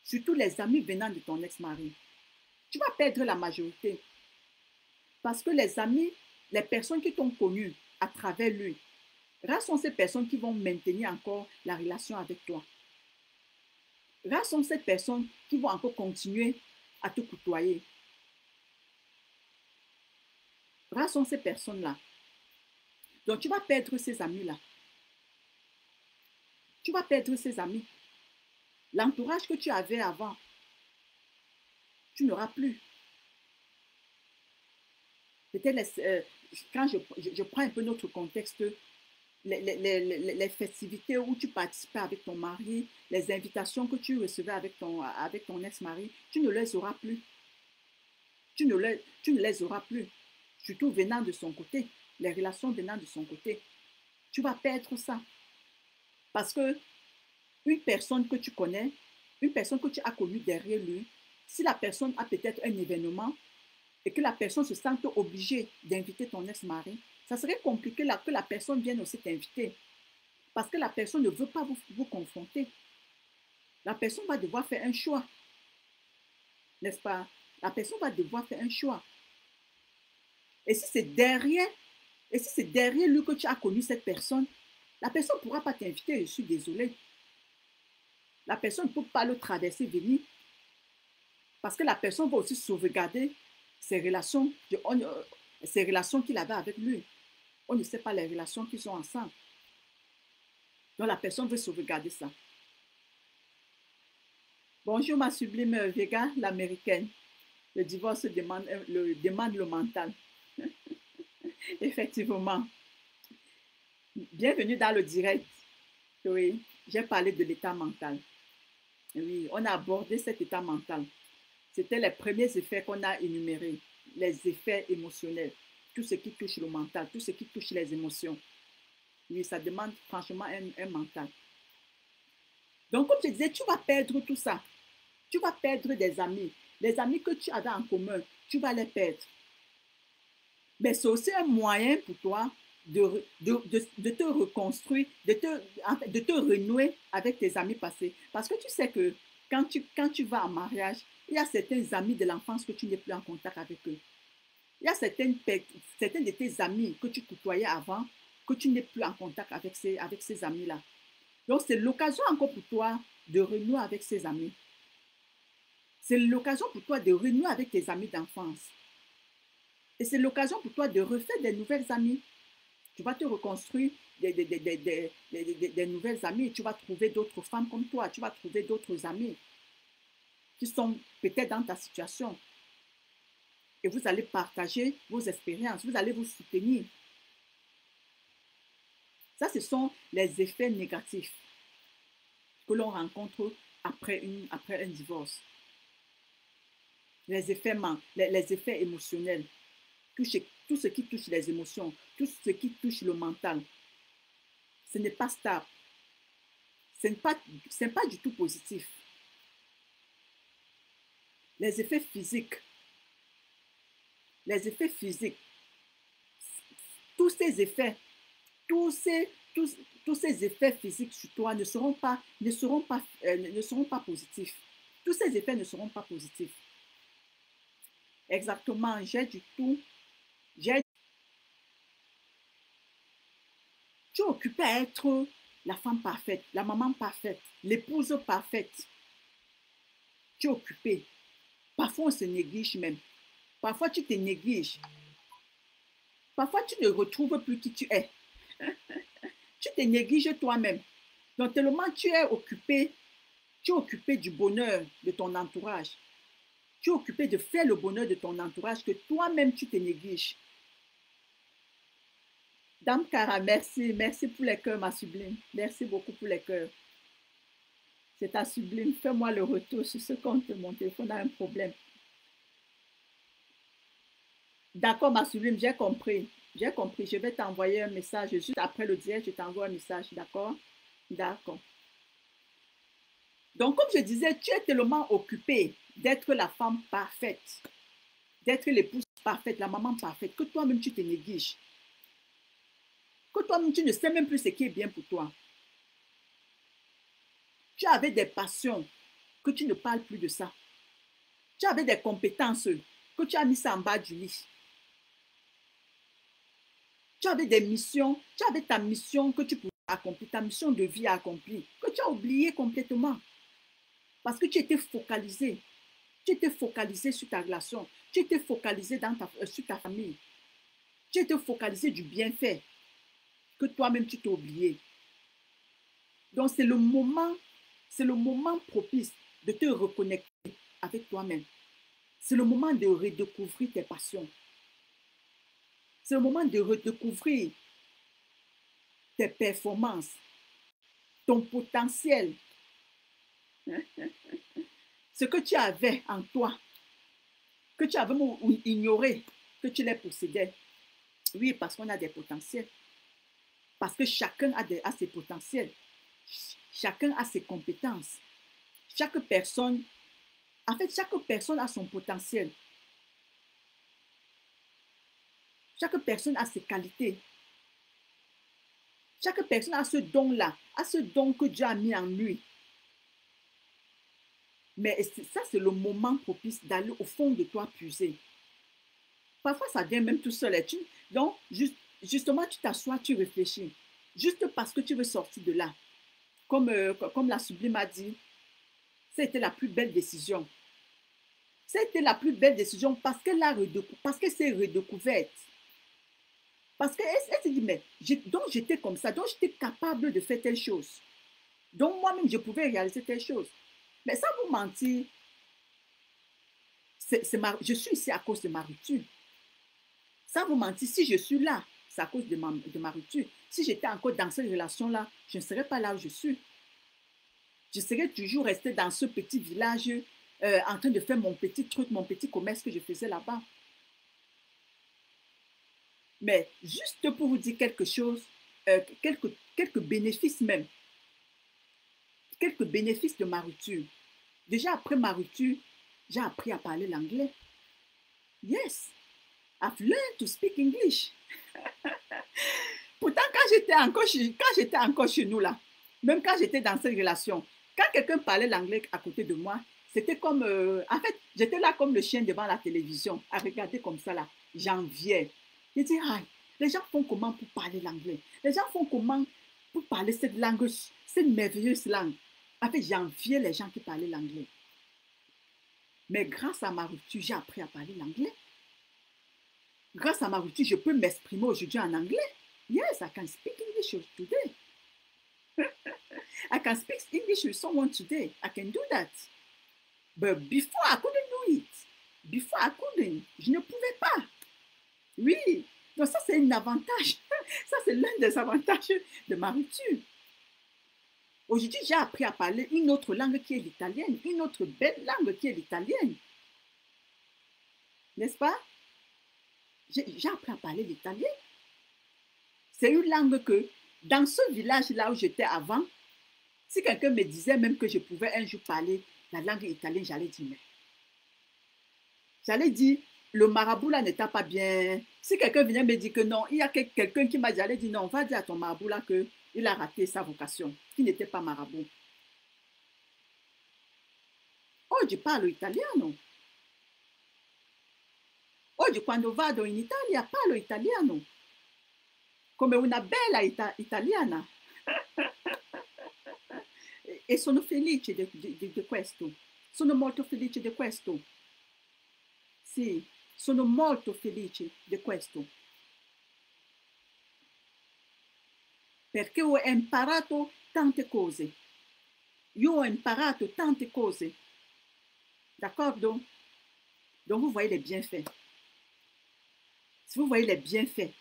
Speaker 1: surtout les amis venant de ton ex-mari, tu vas perdre la majorité. Parce que les amis, les personnes qui t'ont connu à travers lui, rares sont ces personnes qui vont maintenir encore la relation avec toi. Rares sont ces personnes qui vont encore continuer à te côtoyer. Rares sont ces personnes-là. Donc, tu vas perdre ces amis-là. Tu vas perdre ces amis. L'entourage que tu avais avant, tu n'auras plus. Peut-être quand je prends un peu notre contexte, les festivités où tu participais avec ton mari, les invitations que tu recevais avec ton ex-mari, tu ne les auras plus. Tu ne les auras plus. Surtout venant de son côté, les relations venant de son côté. Tu vas perdre ça. Parce que une personne que tu connais, une personne que tu as connue derrière lui, si la personne a peut-être un événement et que la personne se sente obligée d'inviter ton ex-mari, ça serait compliqué que la personne vienne aussi t'inviter. Parce que la personne ne veut pas vous confronter. La personne va devoir faire un choix. N'est-ce pas? La personne va devoir faire un choix. Et si c'est derrière lui que tu as connu cette personne, la personne ne pourra pas t'inviter, je suis désolée. La personne ne peut pas le traverser, venir. Parce que la personne va aussi sauvegarder ses relations qu'il avait avec lui. On ne sait pas les relations qu'ils ont ensemble. Donc la personne veut sauvegarder ça. Bonjour ma sublime Vega, l'américaine. Le divorce demande le mental. Effectivement. Bienvenue dans le direct. Oui, j'ai parlé de l'état mental. Oui, on a abordé cet état mental. C'était les premiers effets qu'on a énumérés, les effets émotionnels, tout ce qui touche le mental, tout ce qui touche les émotions. Oui, ça demande franchement un mental. Donc, comme je disais, tu vas perdre tout ça. Tu vas perdre des amis. Les amis que tu avais en commun, tu vas les perdre. Mais c'est aussi un moyen pour toi de te reconstruire, de te renouer avec tes amis passés. Parce que tu sais que quand tu vas en mariage, il y a certains amis de l'enfance que tu n'es plus en contact avec eux. Il y a certains de tes amis que tu côtoyais avant, que tu n'es plus en contact avec ces amis-là. Donc, c'est l'occasion encore pour toi de renouer avec ces amis. C'est l'occasion pour toi de renouer avec tes amis d'enfance. Et c'est l'occasion pour toi de refaire des nouvelles amies. Tu vas te reconstruire des nouvelles amies. Tu vas trouver d'autres femmes comme toi. Tu vas trouver d'autres amis qui sont peut-être dans ta situation. Et vous allez partager vos expériences. Vous allez vous soutenir. Ça, ce sont les effets négatifs que l'on rencontre après un divorce. Les effets émotionnels. Tout ce qui touche les émotions, tout ce qui touche le mental. Ce n'est pas stable. Ce n'est pas du tout positif. Les effets physiques, tous ces effets physiques sur toi ne seront pas positifs. Tous ces effets ne seront pas positifs. Exactement, tu es occupé à être la femme parfaite, la maman parfaite, l'épouse parfaite. Tu es occupé. Parfois, on se néglige même. Parfois, tu te négliges. Parfois, tu ne retrouves plus qui tu es. Tu te négliges toi-même. Donc, tellement tu es occupé du bonheur de ton entourage. Tu es occupé de faire le bonheur de ton entourage que toi-même, tu te négliges. Dame Cara, merci. Merci pour les cœurs, ma sublime. Merci beaucoup pour les cœurs. C'est ta sublime. Fais-moi le retour sur ce compte. Mon téléphone a un problème. D'accord, ma sublime, j'ai compris. J'ai compris. Je vais t'envoyer un message. Juste après le direct, je t'envoie un message. D'accord? D'accord. Donc, comme je disais, tu es tellement occupé d'être la femme parfaite, d'être l'épouse parfaite, la maman parfaite, que toi-même, tu te négliges. Que toi-même, tu ne sais même plus ce qui est bien pour toi. Tu avais des passions, que tu ne parles plus de ça. Tu avais des compétences, que tu as mis ça en bas du lit. Tu avais des missions, tu avais ta mission que tu pouvais accomplir, ta mission de vie à accomplir, que tu as oublié complètement. Parce que tu étais focalisé. Tu étais focalisé sur ta relation. Tu étais focalisé sur ta famille. Tu étais focalisé du bienfait que toi-même tu t'es oublié. Donc c'est le moment propice de te reconnecter avec toi-même. C'est le moment de redécouvrir tes passions. C'est le moment de redécouvrir tes performances, ton potentiel, ce que tu avais en toi, que tu avais ignoré, que tu les possédais. Oui, parce qu'on a des potentiels. Parce que chacun a ses potentiels. Chacun a ses compétences. Chaque personne a son potentiel. Chaque personne a ses qualités. Chaque personne a ce don-là, a ce don que Dieu a mis en lui. Mais ça, c'est le moment propice d'aller au fond de toi puiser. Parfois, ça vient même tout seul. Donc, justement, tu t'assois, tu réfléchis. Juste parce que tu veux sortir de là. Comme la Sublime a dit, c'était la plus belle décision. C'était la plus belle décision parce qu'elle s'est redécouverte. Parce qu'elle s'est dit, mais donc j'étais comme ça, donc j'étais capable de faire telle chose. Donc moi-même, je pouvais réaliser telle chose. Mais sans vous mentir, je suis ici à cause de ma rupture. Sans vous mentir, si je suis là, c'est à cause de ma rupture. Si j'étais encore dans cette relation-là, je ne serais pas là où je suis. Je serais toujours restée dans ce petit village en train de faire mon petit truc, mon petit commerce que je faisais là-bas. Mais juste pour vous dire quelque chose, quelques bénéfices même, quelques bénéfices de ma rupture. Déjà après ma rupture, j'ai appris à parler l'anglais. Yes, I've learned to speak English. Pourtant, quand j'étais encore chez nous là, même quand j'étais dans cette relation, quand quelqu'un parlait l'anglais à côté de moi, c'était comme, en fait, j'étais là comme le chien devant la télévision, à regarder comme ça là, j'enviais. Je dis, ah, les gens font comment pour parler l'anglais? Les gens font comment pour parler cette langue, cette merveilleuse langue? En fait, j'enviais les gens qui parlaient l'anglais. Mais grâce à ma rupture, j'ai appris à parler l'anglais. Grâce à ma rupture, je peux m'exprimer aujourd'hui en anglais. Yes, I can speak English today. I can speak English with someone today. I can do that. But before, I couldn't do it. Before, I couldn't. Je ne pouvais pas. Oui. Donc ça, c'est un avantage. Ça, c'est l'un des avantages de ma rupture. Aujourd'hui, j'ai appris à parler une autre langue qui est l'italienne. Une autre belle langue qui est l'italienne. N'est-ce pas? J'ai appris à parler l'italien. C'est une langue que, dans ce village-là où j'étais avant, si quelqu'un me disait même que je pouvais un jour parler la langue italienne, j'allais dire, le marabout là n'était pas bien. Si quelqu'un venait me dire que non, il y a quelqu'un qui m'a dit, j'allais dire non, va dire à ton marabout là qu'il a raté sa vocation, qu'il n'était pas marabout. Oggi parlo italiano. Oggi quando vado in Italia parlo italiano. Come una bella italiana. E sono felice di questo. Sono molto felice di questo. Sì, sono molto felice di questo. Perché ho imparato tante cose. Io ho imparato tante cose. D'accord? Donc, vous voyez les bienfaits. Si vous voyez les bienfaits,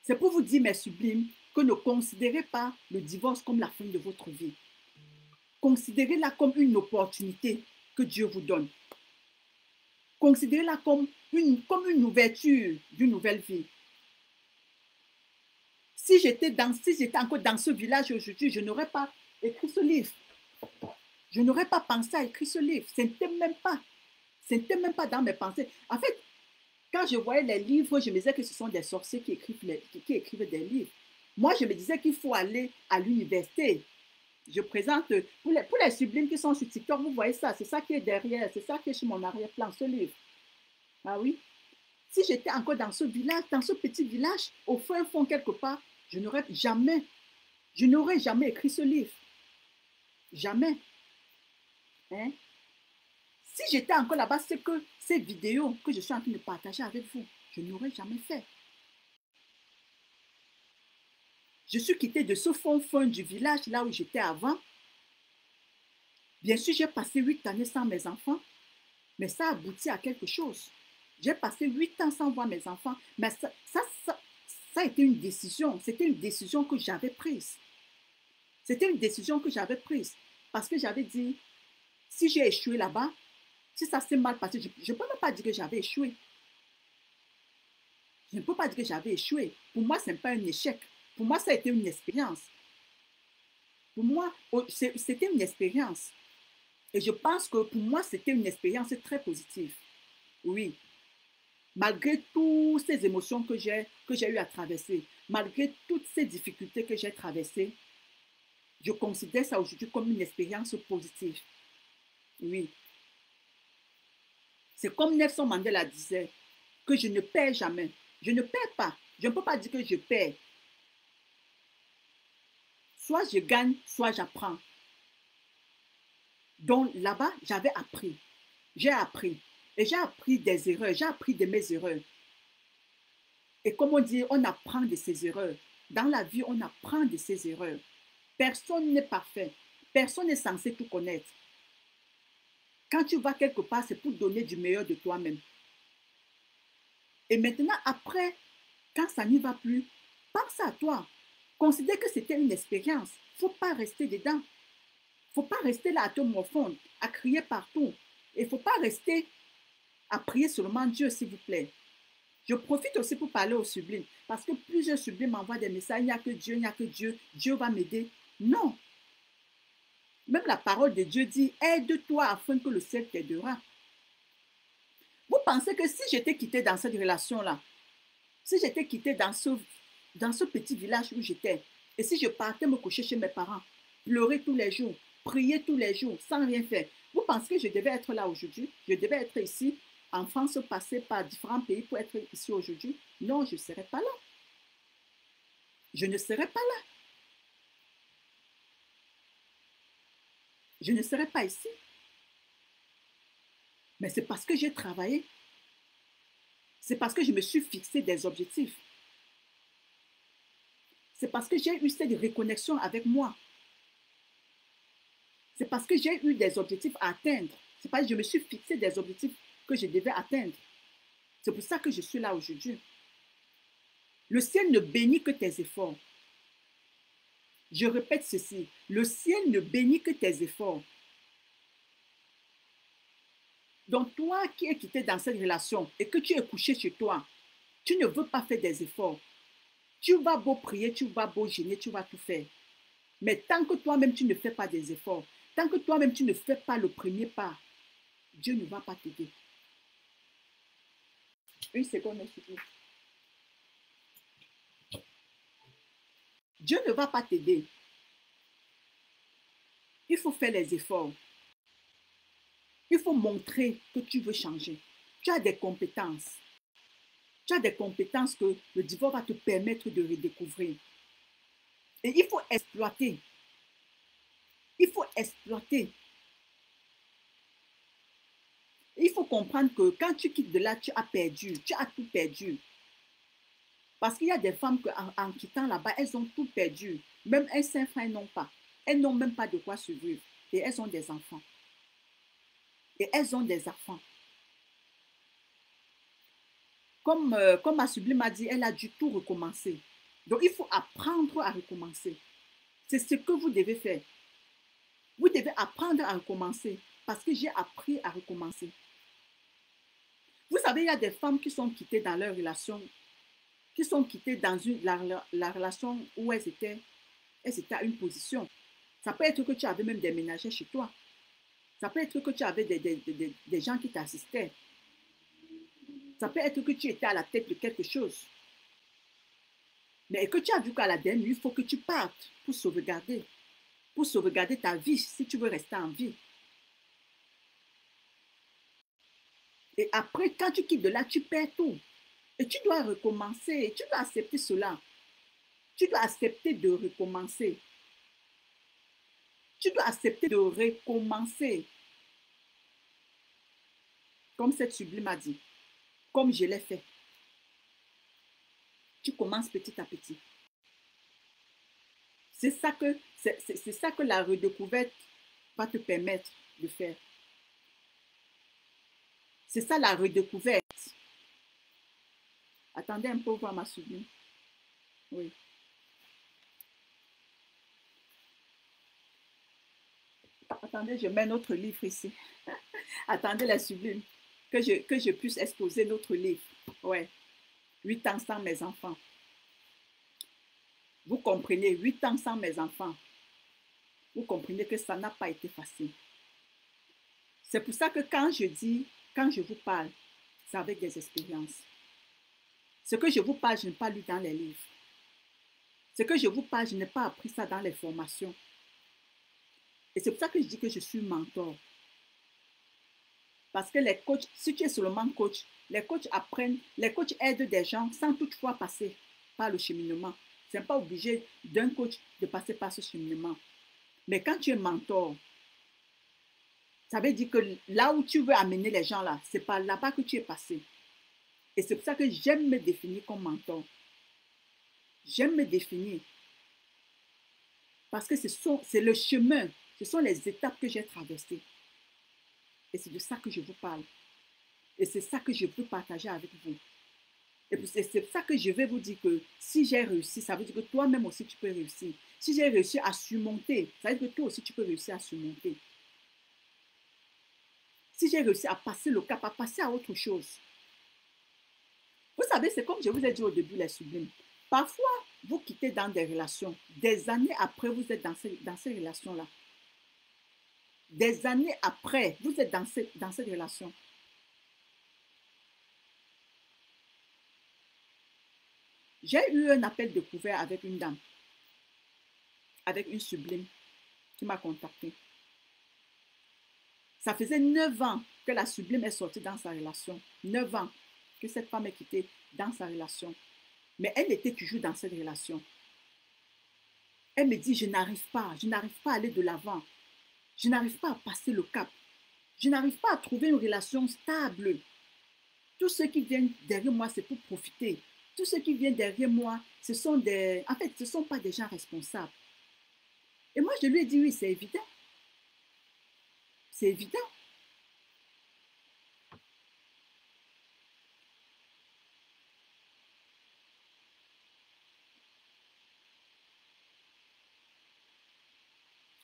Speaker 1: c'est pour vous dire, mes sublimes, que ne considérez pas le divorce comme la fin de votre vie. Considérez-la comme une opportunité que Dieu vous donne. Considérez-la comme une ouverture d'une nouvelle vie. Si j'étais encore dans ce village aujourd'hui, je n'aurais pas écrit ce livre. Je n'aurais pas pensé à écrire ce livre. Ce n'était même pas dans mes pensées. En fait, quand je voyais les livres, je me disais que ce sont des sorciers qui écrivent des livres. Moi, je me disais qu'il faut aller à l'université. Je présente, pour les sublimes qui sont sur TikTok, vous voyez ça, c'est ça qui est derrière, c'est ça qui est sur mon arrière-plan, ce livre. Ah oui? Si j'étais encore dans ce village, dans ce petit village, au fin fond quelque part, je n'aurais jamais écrit ce livre. Jamais. Hein? Si j'étais encore là-bas, c'est que ces vidéos que je suis en train de partager avec vous, je n'aurais jamais fait. Je suis quittée de ce fond du village, là où j'étais avant. Bien sûr, j'ai passé 8 années sans mes enfants, mais ça a abouti à quelque chose. J'ai passé 8 ans sans voir mes enfants, mais ça a été une décision. C'était une décision que j'avais prise. C'était une décision que j'avais prise parce que j'avais dit, si j'ai échoué là-bas, si ça s'est mal passé, je ne peux même pas dire que j'avais échoué. Je ne peux pas dire que j'avais échoué. Pour moi, ce n'est pas un échec. Pour moi, ça a été une expérience. Pour moi, c'était une expérience. Et je pense que pour moi, c'était une expérience très positive. Oui. Malgré toutes ces émotions que j'ai eu à traverser, malgré toutes ces difficultés que j'ai traversées, je considère ça aujourd'hui comme une expérience positive. Oui. C'est comme Nelson Mandela disait, que je ne perds jamais. Je ne perds pas. Je ne peux pas dire que je perds. Soit je gagne, soit j'apprends. Donc là-bas, j'avais appris. J'ai appris. Et j'ai appris des erreurs. J'ai appris de mes erreurs. Et comme on dit, on apprend de ses erreurs. Dans la vie, on apprend de ses erreurs. Personne n'est parfait. Personne n'est censé tout connaître. Quand tu vas quelque part, c'est pour donner du meilleur de toi-même. Et maintenant, après, quand ça n'y va plus, pense à toi. Considère que c'était une expérience. Il ne faut pas rester dedans. Il ne faut pas rester là à te morfondre, à crier partout. Il ne faut pas rester à prier seulement Dieu, s'il vous plaît. Je profite aussi pour parler au sublime, parce que plusieurs sublimes m'envoient des messages, il n'y a que Dieu, il n'y a que Dieu, Dieu va m'aider. Non. Même la parole de Dieu dit, aide-toi afin que le ciel t'aidera. Vous pensez que si j'étais quittée dans cette relation-là, si j'étais quittée dans ce petit village où j'étais, et si je partais me coucher chez mes parents, pleurer tous les jours, prier tous les jours, sans rien faire, vous pensez que je devais être là aujourd'hui? Je devais être ici, en France, passer par différents pays pour être ici aujourd'hui? Non, je ne serais pas là. Je ne serais pas là. Je ne serais pas ici. Mais c'est parce que j'ai travaillé. C'est parce que je me suis fixé des objectifs. C'est parce que j'ai eu cette reconnexion avec moi. C'est parce que j'ai eu des objectifs à atteindre. C'est parce que je me suis fixé des objectifs que je devais atteindre. C'est pour ça que je suis là aujourd'hui. Le ciel ne bénit que tes efforts. Je répète ceci, le ciel ne bénit que tes efforts. Donc toi qui es quitté dans cette relation et que tu es couché chez toi, tu ne veux pas faire des efforts. Tu vas beau prier, tu vas beau gêner, tu vas tout faire. Mais tant que toi-même tu ne fais pas des efforts, tant que toi-même tu ne fais pas le premier pas, Dieu ne va pas t'aider. Une seconde, s'il vous plaît. Dieu ne va pas t'aider. Il faut faire les efforts. Il faut montrer que tu veux changer. Tu as des compétences. Tu as des compétences que le divorce va te permettre de redécouvrir. Et il faut exploiter. Il faut exploiter. Il faut comprendre que quand tu quittes de là, tu as perdu. Tu as tout perdu. Parce qu'il y a des femmes en quittant là-bas, elles ont tout perdu. Même un saint frère, elles n'ont pas. Elles n'ont même pas de quoi survivre. Et elles ont des enfants. Et elles ont des enfants. Comme ma sublime a dit, elle a dû tout recommencer. Donc, il faut apprendre à recommencer. C'est ce que vous devez faire. Vous devez apprendre à recommencer. Parce que j'ai appris à recommencer. Vous savez, il y a des femmes qui sont quittées dans leur relation, qui sont quittées dans la relation où elles étaient à une position. Ça peut être que tu avais même déménagé chez toi. Ça peut être que tu avais des gens qui t'assistaient. Ça peut être que tu étais à la tête de quelque chose. Mais que tu as vu qu'à la dernière, il faut que tu partes pour sauvegarder ta vie si tu veux rester en vie. Et après, quand tu quittes de là, tu perds tout. Et tu dois recommencer. Tu dois accepter cela. Tu dois accepter de recommencer. Tu dois accepter de recommencer. comme cette sublime a dit, comme je l'ai fait. Tu commences petit à petit. C'est ça que la redécouverte va te permettre de faire. C'est ça la redécouverte. Attendez un peu voir ma sublime. Oui. Attendez, je mets notre livre ici. Attendez la sublime. Que je puisse exposer notre livre. Ouais. 8 ans sans mes enfants. Vous comprenez, 8 ans sans mes enfants. Vous comprenez que ça n'a pas été facile. C'est pour ça que quand je vous parle, c'est avec des expériences. Ce que je vous parle, je n'ai pas lu dans les livres. Ce que je vous parle, je n'ai pas appris ça dans les formations. Et c'est pour ça que je dis que je suis mentor. Parce que les coachs, si tu es seulement coach, les coachs apprennent, les coachs aident des gens sans toutefois passer par le cheminement. Ce n'est pas obligé d'un coach de passer par ce cheminement. Mais quand tu es mentor, ça veut dire que là où tu veux amener les gens là, c'est par là-bas que tu es passé. Et c'est pour ça que j'aime me définir comme mentor. J'aime me définir. Parce que c'est le chemin, ce sont les étapes que j'ai traversées. Et c'est de ça que je vous parle. Et c'est ça que je veux partager avec vous. Et c'est pour ça que je vais vous dire que si j'ai réussi, ça veut dire que toi-même aussi tu peux réussir. Si j'ai réussi à surmonter, ça veut dire que toi aussi tu peux réussir à surmonter. Si j'ai réussi à passer le cap, à passer à autre chose. Vous savez, c'est comme je vous ai dit au début, les sublimes. Parfois, vous quittez dans des relations. Des années après, vous êtes dans ces relations-là. Des années après, vous êtes dans cette relation. J'ai eu un appel de couvert avec une dame, avec une sublime qui m'a contacté. Ça faisait 9 ans que la sublime est sortie dans sa relation. 9 ans que cette femme est quittée dans sa relation. Mais elle était toujours dans cette relation. Elle me dit, je n'arrive pas à aller de l'avant. Je n'arrive pas à passer le cap. Je n'arrive pas à trouver une relation stable. Tous ceux qui viennent derrière moi, c'est pour profiter. Tous ceux qui viennent derrière moi, ce sont en fait, ce ne sont pas des gens responsables. Et moi, je lui ai dit, oui, c'est évident. C'est évident.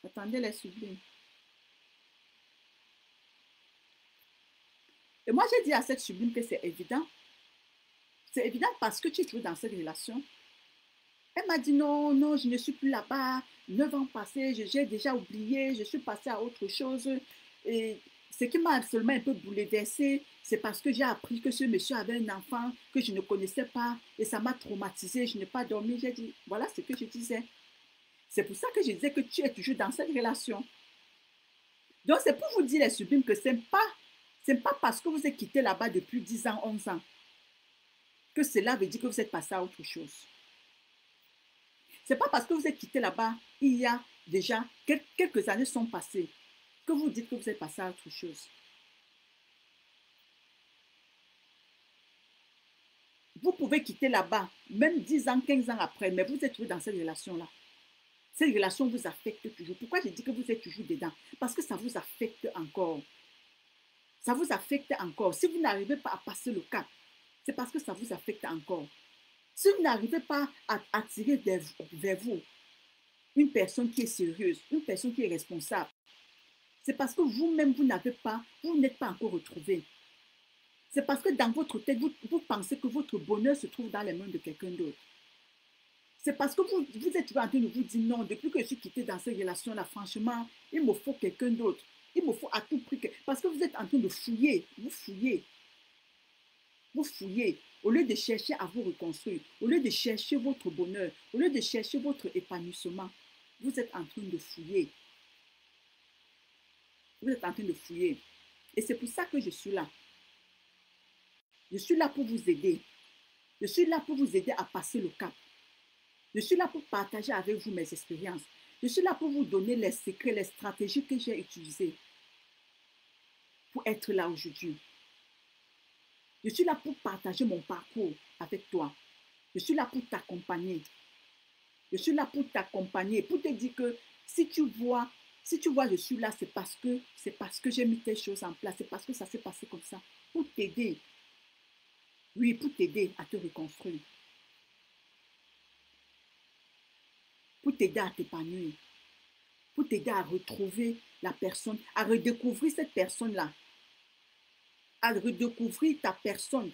Speaker 1: Attendez les sublimes. Et moi, j'ai dit à cette sublime que c'est évident. C'est évident parce que tu es toujours dans cette relation. Elle m'a dit non, non, je ne suis plus là-bas. 9 ans passés, j'ai déjà oublié, je suis passée à autre chose. Et ce qui m'a absolument un peu bouleversée, c'est parce que j'ai appris que ce monsieur avait un enfant que je ne connaissais pas et ça m'a traumatisée. Je n'ai pas dormi. J'ai dit, voilà ce que je disais. C'est pour ça que je disais que tu es toujours dans cette relation. Donc, c'est pour vous dire, les sublimes, que ce n'est pas parce que vous êtes quitté là-bas depuis 10 ans, 11 ans, que cela veut dire que vous êtes passé à autre chose. Ce n'est pas parce que vous êtes quitté là-bas, il y a déjà quelques années sont passées, que vous dites que vous êtes passé à autre chose. Vous pouvez quitter là-bas, même 10 ans, 15 ans après, mais vous êtes toujours dans cette relation-là. Cette relation vous affecte toujours. Pourquoi je dis que vous êtes toujours dedans? Parce que ça vous affecte encore. Ça vous affecte encore. Si vous n'arrivez pas à passer le cap, c'est parce que ça vous affecte encore. Si vous n'arrivez pas à attirer vers vous une personne qui est sérieuse, une personne qui est responsable, c'est parce que vous-même, vous n'êtes pas encore retrouvé. C'est parce que dans votre tête, vous pensez que votre bonheur se trouve dans les mains de quelqu'un d'autre. C'est parce que vous êtes en train de vous dire non, depuis que je suis quitté dans cette relation-là, franchement, il me faut quelqu'un d'autre. Il me faut à tout prix. Parce que vous êtes en train de fouiller. Vous fouillez. Vous fouillez. Au lieu de chercher à vous reconstruire, au lieu de chercher votre bonheur, au lieu de chercher votre épanouissement, vous êtes en train de fouiller. Vous êtes en train de fouiller. Et c'est pour ça que je suis là. Je suis là pour vous aider. Je suis là pour vous aider à passer le cap. Je suis là pour partager avec vous mes expériences. Je suis là pour vous donner les secrets, les stratégies que j'ai utilisées pour être là aujourd'hui. Je suis là pour partager mon parcours avec toi. Je suis là pour t'accompagner. Je suis là pour t'accompagner, pour te dire que si tu vois, je suis là, c'est parce que j'ai mis tes choses en place, c'est parce que ça s'est passé comme ça. Pour t'aider. Oui, pour t'aider à te reconstruire. Pour t'aider à t'épanouir. Pour t'aider à retrouver la personne, à redécouvrir cette personne-là. À redécouvrir ta personne,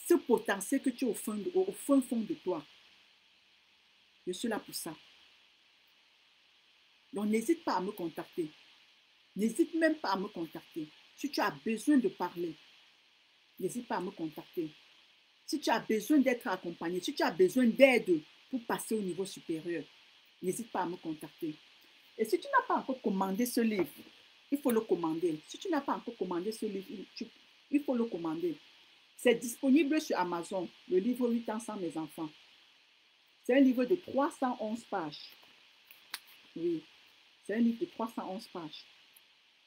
Speaker 1: ce potentiel que tu as au fond de toi. Je suis là pour ça. Donc, n'hésite pas à me contacter. N'hésite même pas à me contacter. Si tu as besoin de parler, n'hésite pas à me contacter. Si tu as besoin d'être accompagné, si tu as besoin d'aide pour passer au niveau supérieur, n'hésite pas à me contacter. Et si tu n'as pas encore commandé ce livre, il faut le commander. Si tu n'as pas encore commandé ce livre, il faut le commander. C'est disponible sur Amazon, le livre 8 ans sans mes enfants. C'est un livre de 311 pages. Oui, c'est un livre de 311 pages.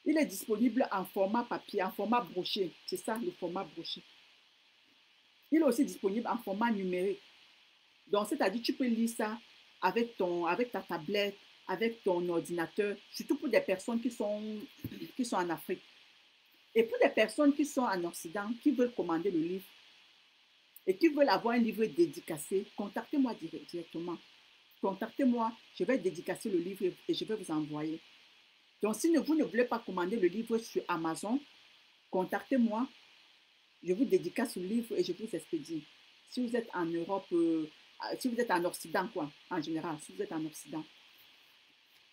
Speaker 1: Il est disponible en format papier, en format broché. C'est ça, le format broché. Il est aussi disponible en format numérique. Donc, c'est-à-dire tu peux lire ça avec ta tablette, avec ton ordinateur, surtout pour des personnes qui sont en Afrique. Et pour des personnes qui sont en Occident, qui veulent commander le livre et qui veulent avoir un livre dédicacé, contactez-moi directement. Contactez-moi, je vais dédicacer le livre et je vais vous envoyer. Donc, si vous ne voulez pas commander le livre sur Amazon, contactez-moi, je vous dédicace le livre et je vous expédie. Si vous êtes en Europe, si vous êtes en Occident, quoi, en général, si vous êtes en Occident,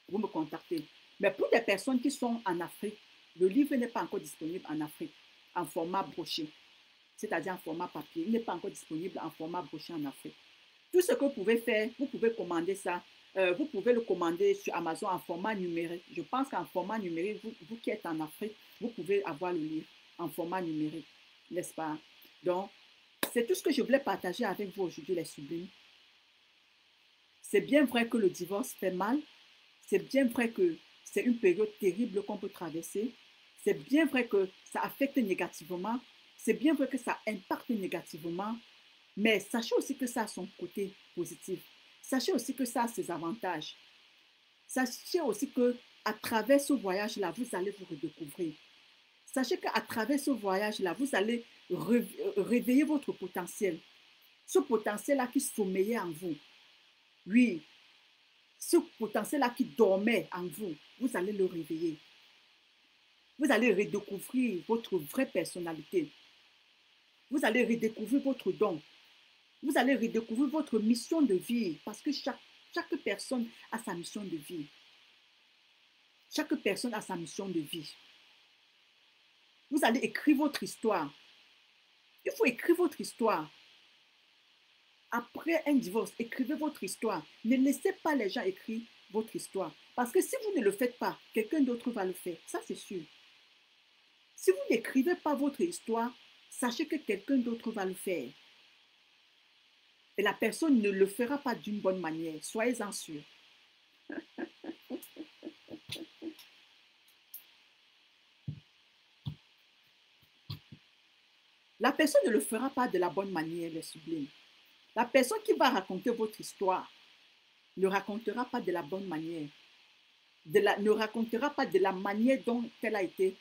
Speaker 1: vous me contactez. Mais pour des personnes qui sont en Afrique, le livre n'est pas encore disponible en Afrique, en format broché, c'est-à-dire en format papier. Il n'est pas encore disponible en format broché en Afrique. Tout ce que vous pouvez faire, vous pouvez commander ça. Vous pouvez le commander sur Amazon en format numérique. Je pense qu'en format numérique, vous qui êtes en Afrique, vous pouvez avoir le livre en format numérique, n'est-ce pas? Donc, c'est tout ce que je voulais partager avec vous aujourd'hui, les sublimes. C'est bien vrai que le divorce fait mal. C'est bien vrai que c'est une période terrible qu'on peut traverser. C'est bien vrai que ça affecte négativement. C'est bien vrai que ça impacte négativement. Mais sachez aussi que ça a son côté positif. Sachez aussi que ça a ses avantages. Sachez aussi que à travers ce voyage-là, vous allez vous redécouvrir. Sachez qu'à travers ce voyage-là, vous allez réveiller votre potentiel. Ce potentiel-là qui sommeillait en vous. Oui, ce potentiel-là qui dormait en vous, vous allez le réveiller. Vous allez redécouvrir votre vraie personnalité. Vous allez redécouvrir votre don. Vous allez redécouvrir votre mission de vie parce que chaque personne a sa mission de vie. Chaque personne a sa mission de vie. Vous allez écrire votre histoire. Il faut écrire votre histoire. Après un divorce, écrivez votre histoire. Ne laissez pas les gens écrire votre histoire. Parce que si vous ne le faites pas, quelqu'un d'autre va le faire. Ça, c'est sûr. Si vous n'écrivez pas votre histoire, sachez que quelqu'un d'autre va le faire. Et la personne ne le fera pas d'une bonne manière. Soyez-en sûrs. La personne ne le fera pas de la bonne manière, les sublimes. La personne qui va raconter votre histoire ne racontera pas de la bonne manière. Ne racontera pas de la manière dont elle a été,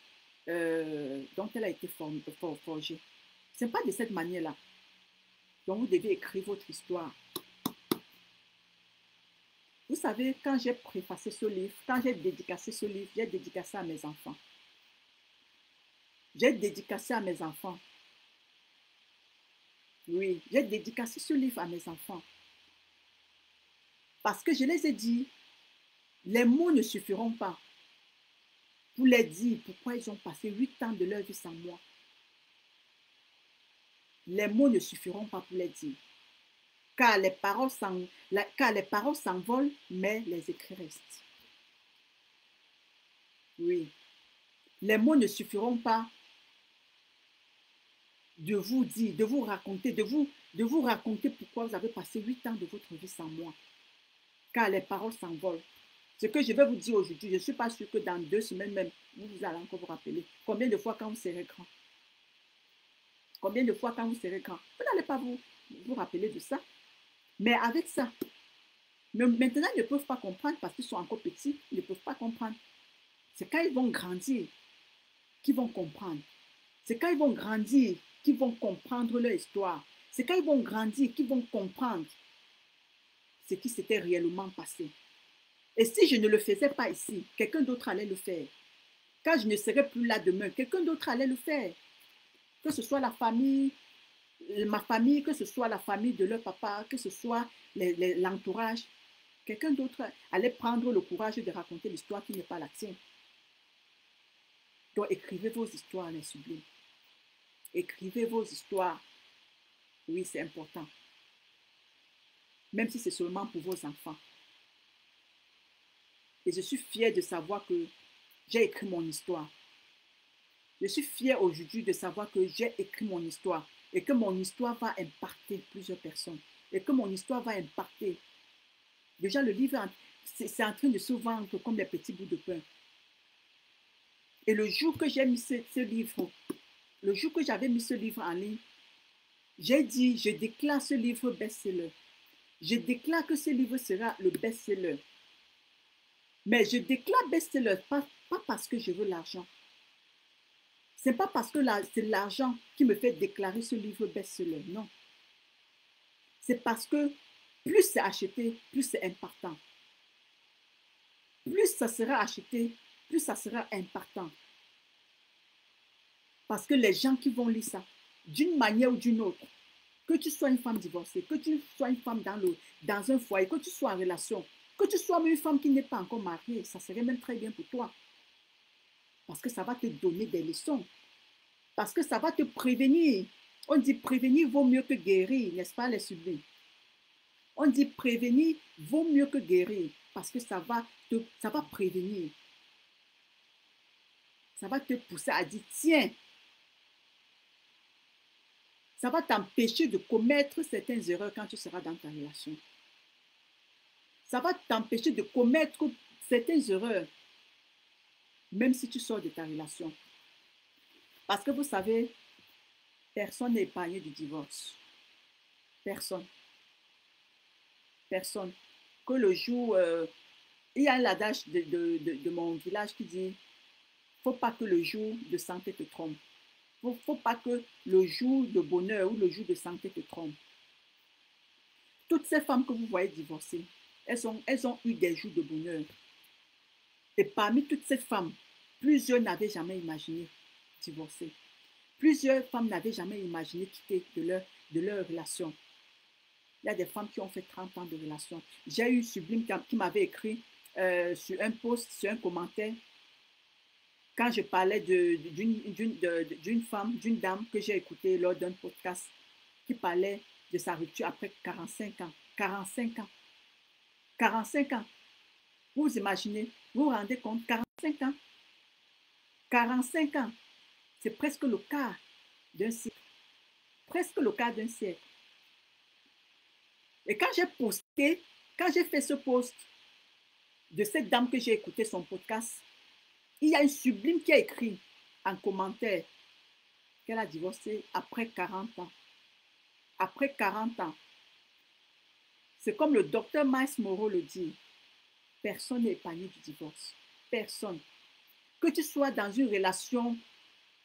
Speaker 1: forgée. Ce n'est pas de cette manière-là. Donc, vous devez écrire votre histoire. Vous savez, quand j'ai préfacé ce livre, quand j'ai dédicacé ce livre, j'ai dédicacé à mes enfants. J'ai dédicacé à mes enfants. Oui, j'ai dédicacé ce livre à mes enfants. Parce que je les ai dit, les mots ne suffiront pas pour les dire pourquoi ils ont passé 8 ans de leur vie sans moi. Les mots ne suffiront pas pour les dire. Car les paroles s'envolent, mais les écrits restent. Oui. Les mots ne suffiront pas de vous dire, de vous raconter, pourquoi vous avez passé 8 ans de votre vie sans moi. Car les paroles s'envolent. Ce que je vais vous dire aujourd'hui, je ne suis pas sûre que dans 2 semaines même, vous allez encore vous rappeler. Combien de fois quand vous serez grand? Combien de fois quand vous serez grand, vous n'allez pas vous rappeler de ça. Mais avec ça, maintenant, ils ne peuvent pas comprendre parce qu'ils sont encore petits, ils ne peuvent pas comprendre. C'est quand ils vont grandir qu'ils vont comprendre. C'est quand ils vont grandir qu'ils vont comprendre leur histoire. C'est quand ils vont grandir qu'ils vont comprendre ce qui s'était réellement passé. Et si je ne le faisais pas ici, quelqu'un d'autre allait le faire. Quand je ne serais plus là demain, quelqu'un d'autre allait le faire. Que ce soit la famille, ma famille, que ce soit la famille de leur papa, que ce soit l'entourage, quelqu'un d'autre allait prendre le courage de raconter l'histoire qui n'est pas la tienne. Donc écrivez vos histoires, les sublimes. Écrivez vos histoires. Oui, c'est important. Même si c'est seulement pour vos enfants. Et je suis fière de savoir que j'ai écrit mon histoire. Je suis fière aujourd'hui de savoir que j'ai écrit mon histoire et que mon histoire va impacter plusieurs personnes et que mon histoire va impacter. Déjà, le livre, c'est en train de se vendre comme des petits bouts de pain. Et le jour que j'ai mis ce livre, le jour que j'avais mis ce livre en ligne, j'ai dit, je déclare ce livre best-seller. Je déclare que ce livre sera le best-seller. Mais je déclare best-seller pas parce que je veux l'argent. Ce n'est pas parce que c'est l'argent qui me fait déclarer ce livre best-seller, non. C'est parce que plus c'est acheté, plus c'est impactant. Plus ça sera acheté, plus ça sera impactant. Parce que les gens qui vont lire ça, d'une manière ou d'une autre, que tu sois une femme divorcée, que tu sois une femme dans un foyer, que tu sois en relation, que tu sois même une femme qui n'est pas encore mariée, ça serait même très bien pour toi. Parce que ça va te donner des leçons. Parce que ça va te prévenir. On dit prévenir vaut mieux que guérir, n'est-ce pas les sublimes? On dit prévenir vaut mieux que guérir parce que ça va prévenir. Ça va te pousser à dire, tiens, ça va t'empêcher de commettre certaines erreurs quand tu seras dans ta relation. Ça va t'empêcher de commettre certaines erreurs, même si tu sors de ta relation. Parce que vous savez, personne n'est épargné du divorce. Personne. Personne. Que le jour, il y a un adage de mon village qui dit, il ne faut pas que le jour de santé te trompe. Il ne faut pas que le jour de bonheur ou le jour de santé te trompe. Toutes ces femmes que vous voyez divorcées, elles ont eu des jours de bonheur. Et parmi toutes ces femmes, plusieurs n'avaient jamais imaginé divorcer. Plusieurs femmes n'avaient jamais imaginé quitter de leur relation. Il y a des femmes qui ont fait 30 ans de relation. J'ai eu Sublime qui m'avait écrit sur un post, sur un commentaire, quand je parlais d'une femme, d'une dame que j'ai écoutée lors d'un podcast qui parlait de sa rupture après 45 ans. 45 ans. 45 ans. Vous imaginez, vous vous rendez compte, 45 ans. 45 ans. C'est presque le quart d'un siècle. Presque le quart d'un siècle. Et quand j'ai fait ce post de cette dame que j'ai écouté son podcast, il y a une Sublime qui a écrit en commentaire qu'elle a divorcé après 40 ans. Après 40 ans. C'est comme le docteur Miles Moreau le dit. Personne n'est épargné du divorce. Personne. Que tu sois dans une relation,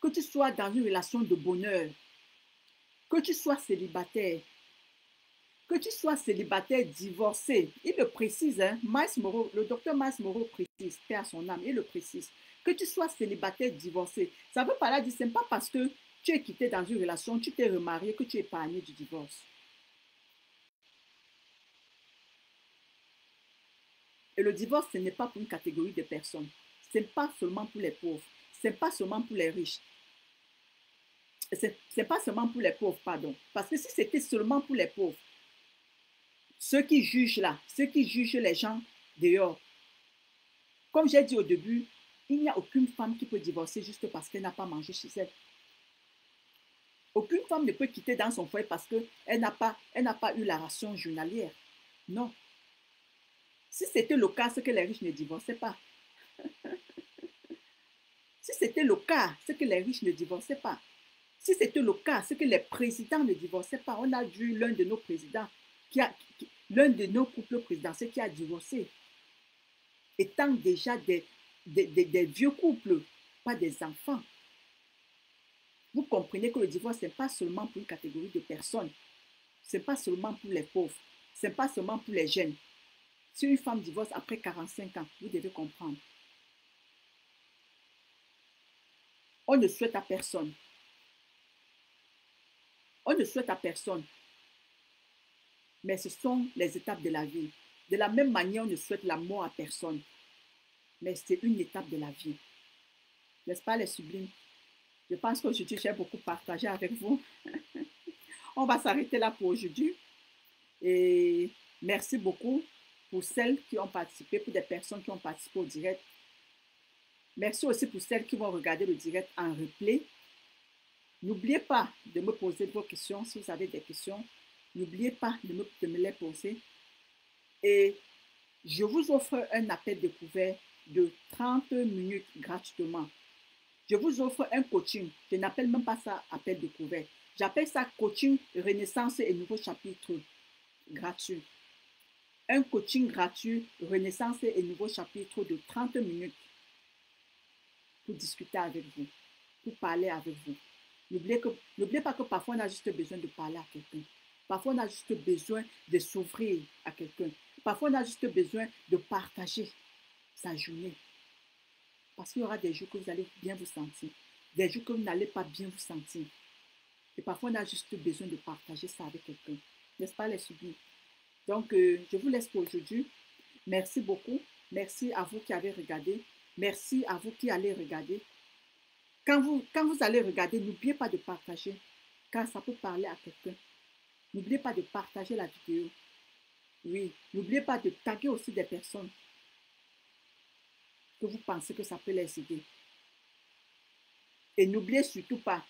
Speaker 1: de bonheur, que tu sois célibataire, divorcé, il le précise, hein, le docteur Miles Moreau précise, paix à son âme, il le précise, que tu sois célibataire, divorcé, ça veut pas dire, ce n'est pas parce que tu es quitté dans une relation, tu t'es remarié que tu es épargné du divorce. Et le divorce, ce n'est pas pour une catégorie de personnes. Ce n'est pas seulement pour les pauvres. Ce n'est pas seulement pour les riches. C'est pas seulement pour les pauvres, pardon. Parce que si c'était seulement pour les pauvres, ceux qui jugent là, ceux qui jugent les gens dehors, comme j'ai dit au début, il n'y a aucune femme qui peut divorcer juste parce qu'elle n'a pas mangé chez elle. Aucune femme ne peut quitter dans son foyer parce qu'elle n'a pas eu la ration journalière. Non. Si c'était le cas, c'est que les riches ne divorçaient pas. Si c'était le cas, c'est que les riches ne divorçaient pas. Si c'était le cas, c'est que les présidents ne divorçaient pas. On a vu l'un de nos présidents, l'un de nos couples présidentiels qui a divorcé, étant déjà des vieux couples, pas des enfants. Vous comprenez que le divorce, ce n'est pas seulement pour une catégorie de personnes. Ce n'est pas seulement pour les pauvres. Ce n'est pas seulement pour les jeunes. Si une femme divorce après 45 ans, vous devez comprendre. On ne souhaite à personne. On ne souhaite à personne. Mais ce sont les étapes de la vie. De la même manière, on ne souhaite la mort à personne. Mais c'est une étape de la vie. N'est-ce pas, les sublimes? Je pense qu'aujourd'hui, j'ai beaucoup partagé avec vous. On va s'arrêter là pour aujourd'hui. Et merci beaucoup pour celles qui ont participé, pour des personnes qui ont participé au direct. Merci aussi pour celles qui vont regarder le direct en replay. N'oubliez pas de me poser vos questions si vous avez des questions. N'oubliez pas de me les poser. Et je vous offre un appel découvert de 30 minutes gratuitement. Je vous offre un coaching. Je n'appelle même pas ça appel découvert. J'appelle ça coaching Renaissance et nouveau chapitre gratuit. Un coaching gratuit Renaissance et nouveau chapitre de 30 minutes pour discuter avec vous, pour parler avec vous. N'oubliez pas que parfois on a juste besoin de parler à quelqu'un. Parfois on a juste besoin de s'ouvrir à quelqu'un. Parfois on a juste besoin de partager sa journée. Parce qu'il y aura des jours que vous allez bien vous sentir, des jours que vous n'allez pas bien vous sentir. Et parfois on a juste besoin de partager ça avec quelqu'un. N'est-ce pas, les subis? Donc, je vous laisse pour aujourd'hui. Merci beaucoup. Merci à vous qui avez regardé. Merci à vous qui allez regarder. Quand vous allez regarder, n'oubliez pas de partager, car ça peut parler à quelqu'un. N'oubliez pas de partager la vidéo. Oui, n'oubliez pas de taguer aussi des personnes que vous pensez que ça peut les aider. Et n'oubliez surtout pas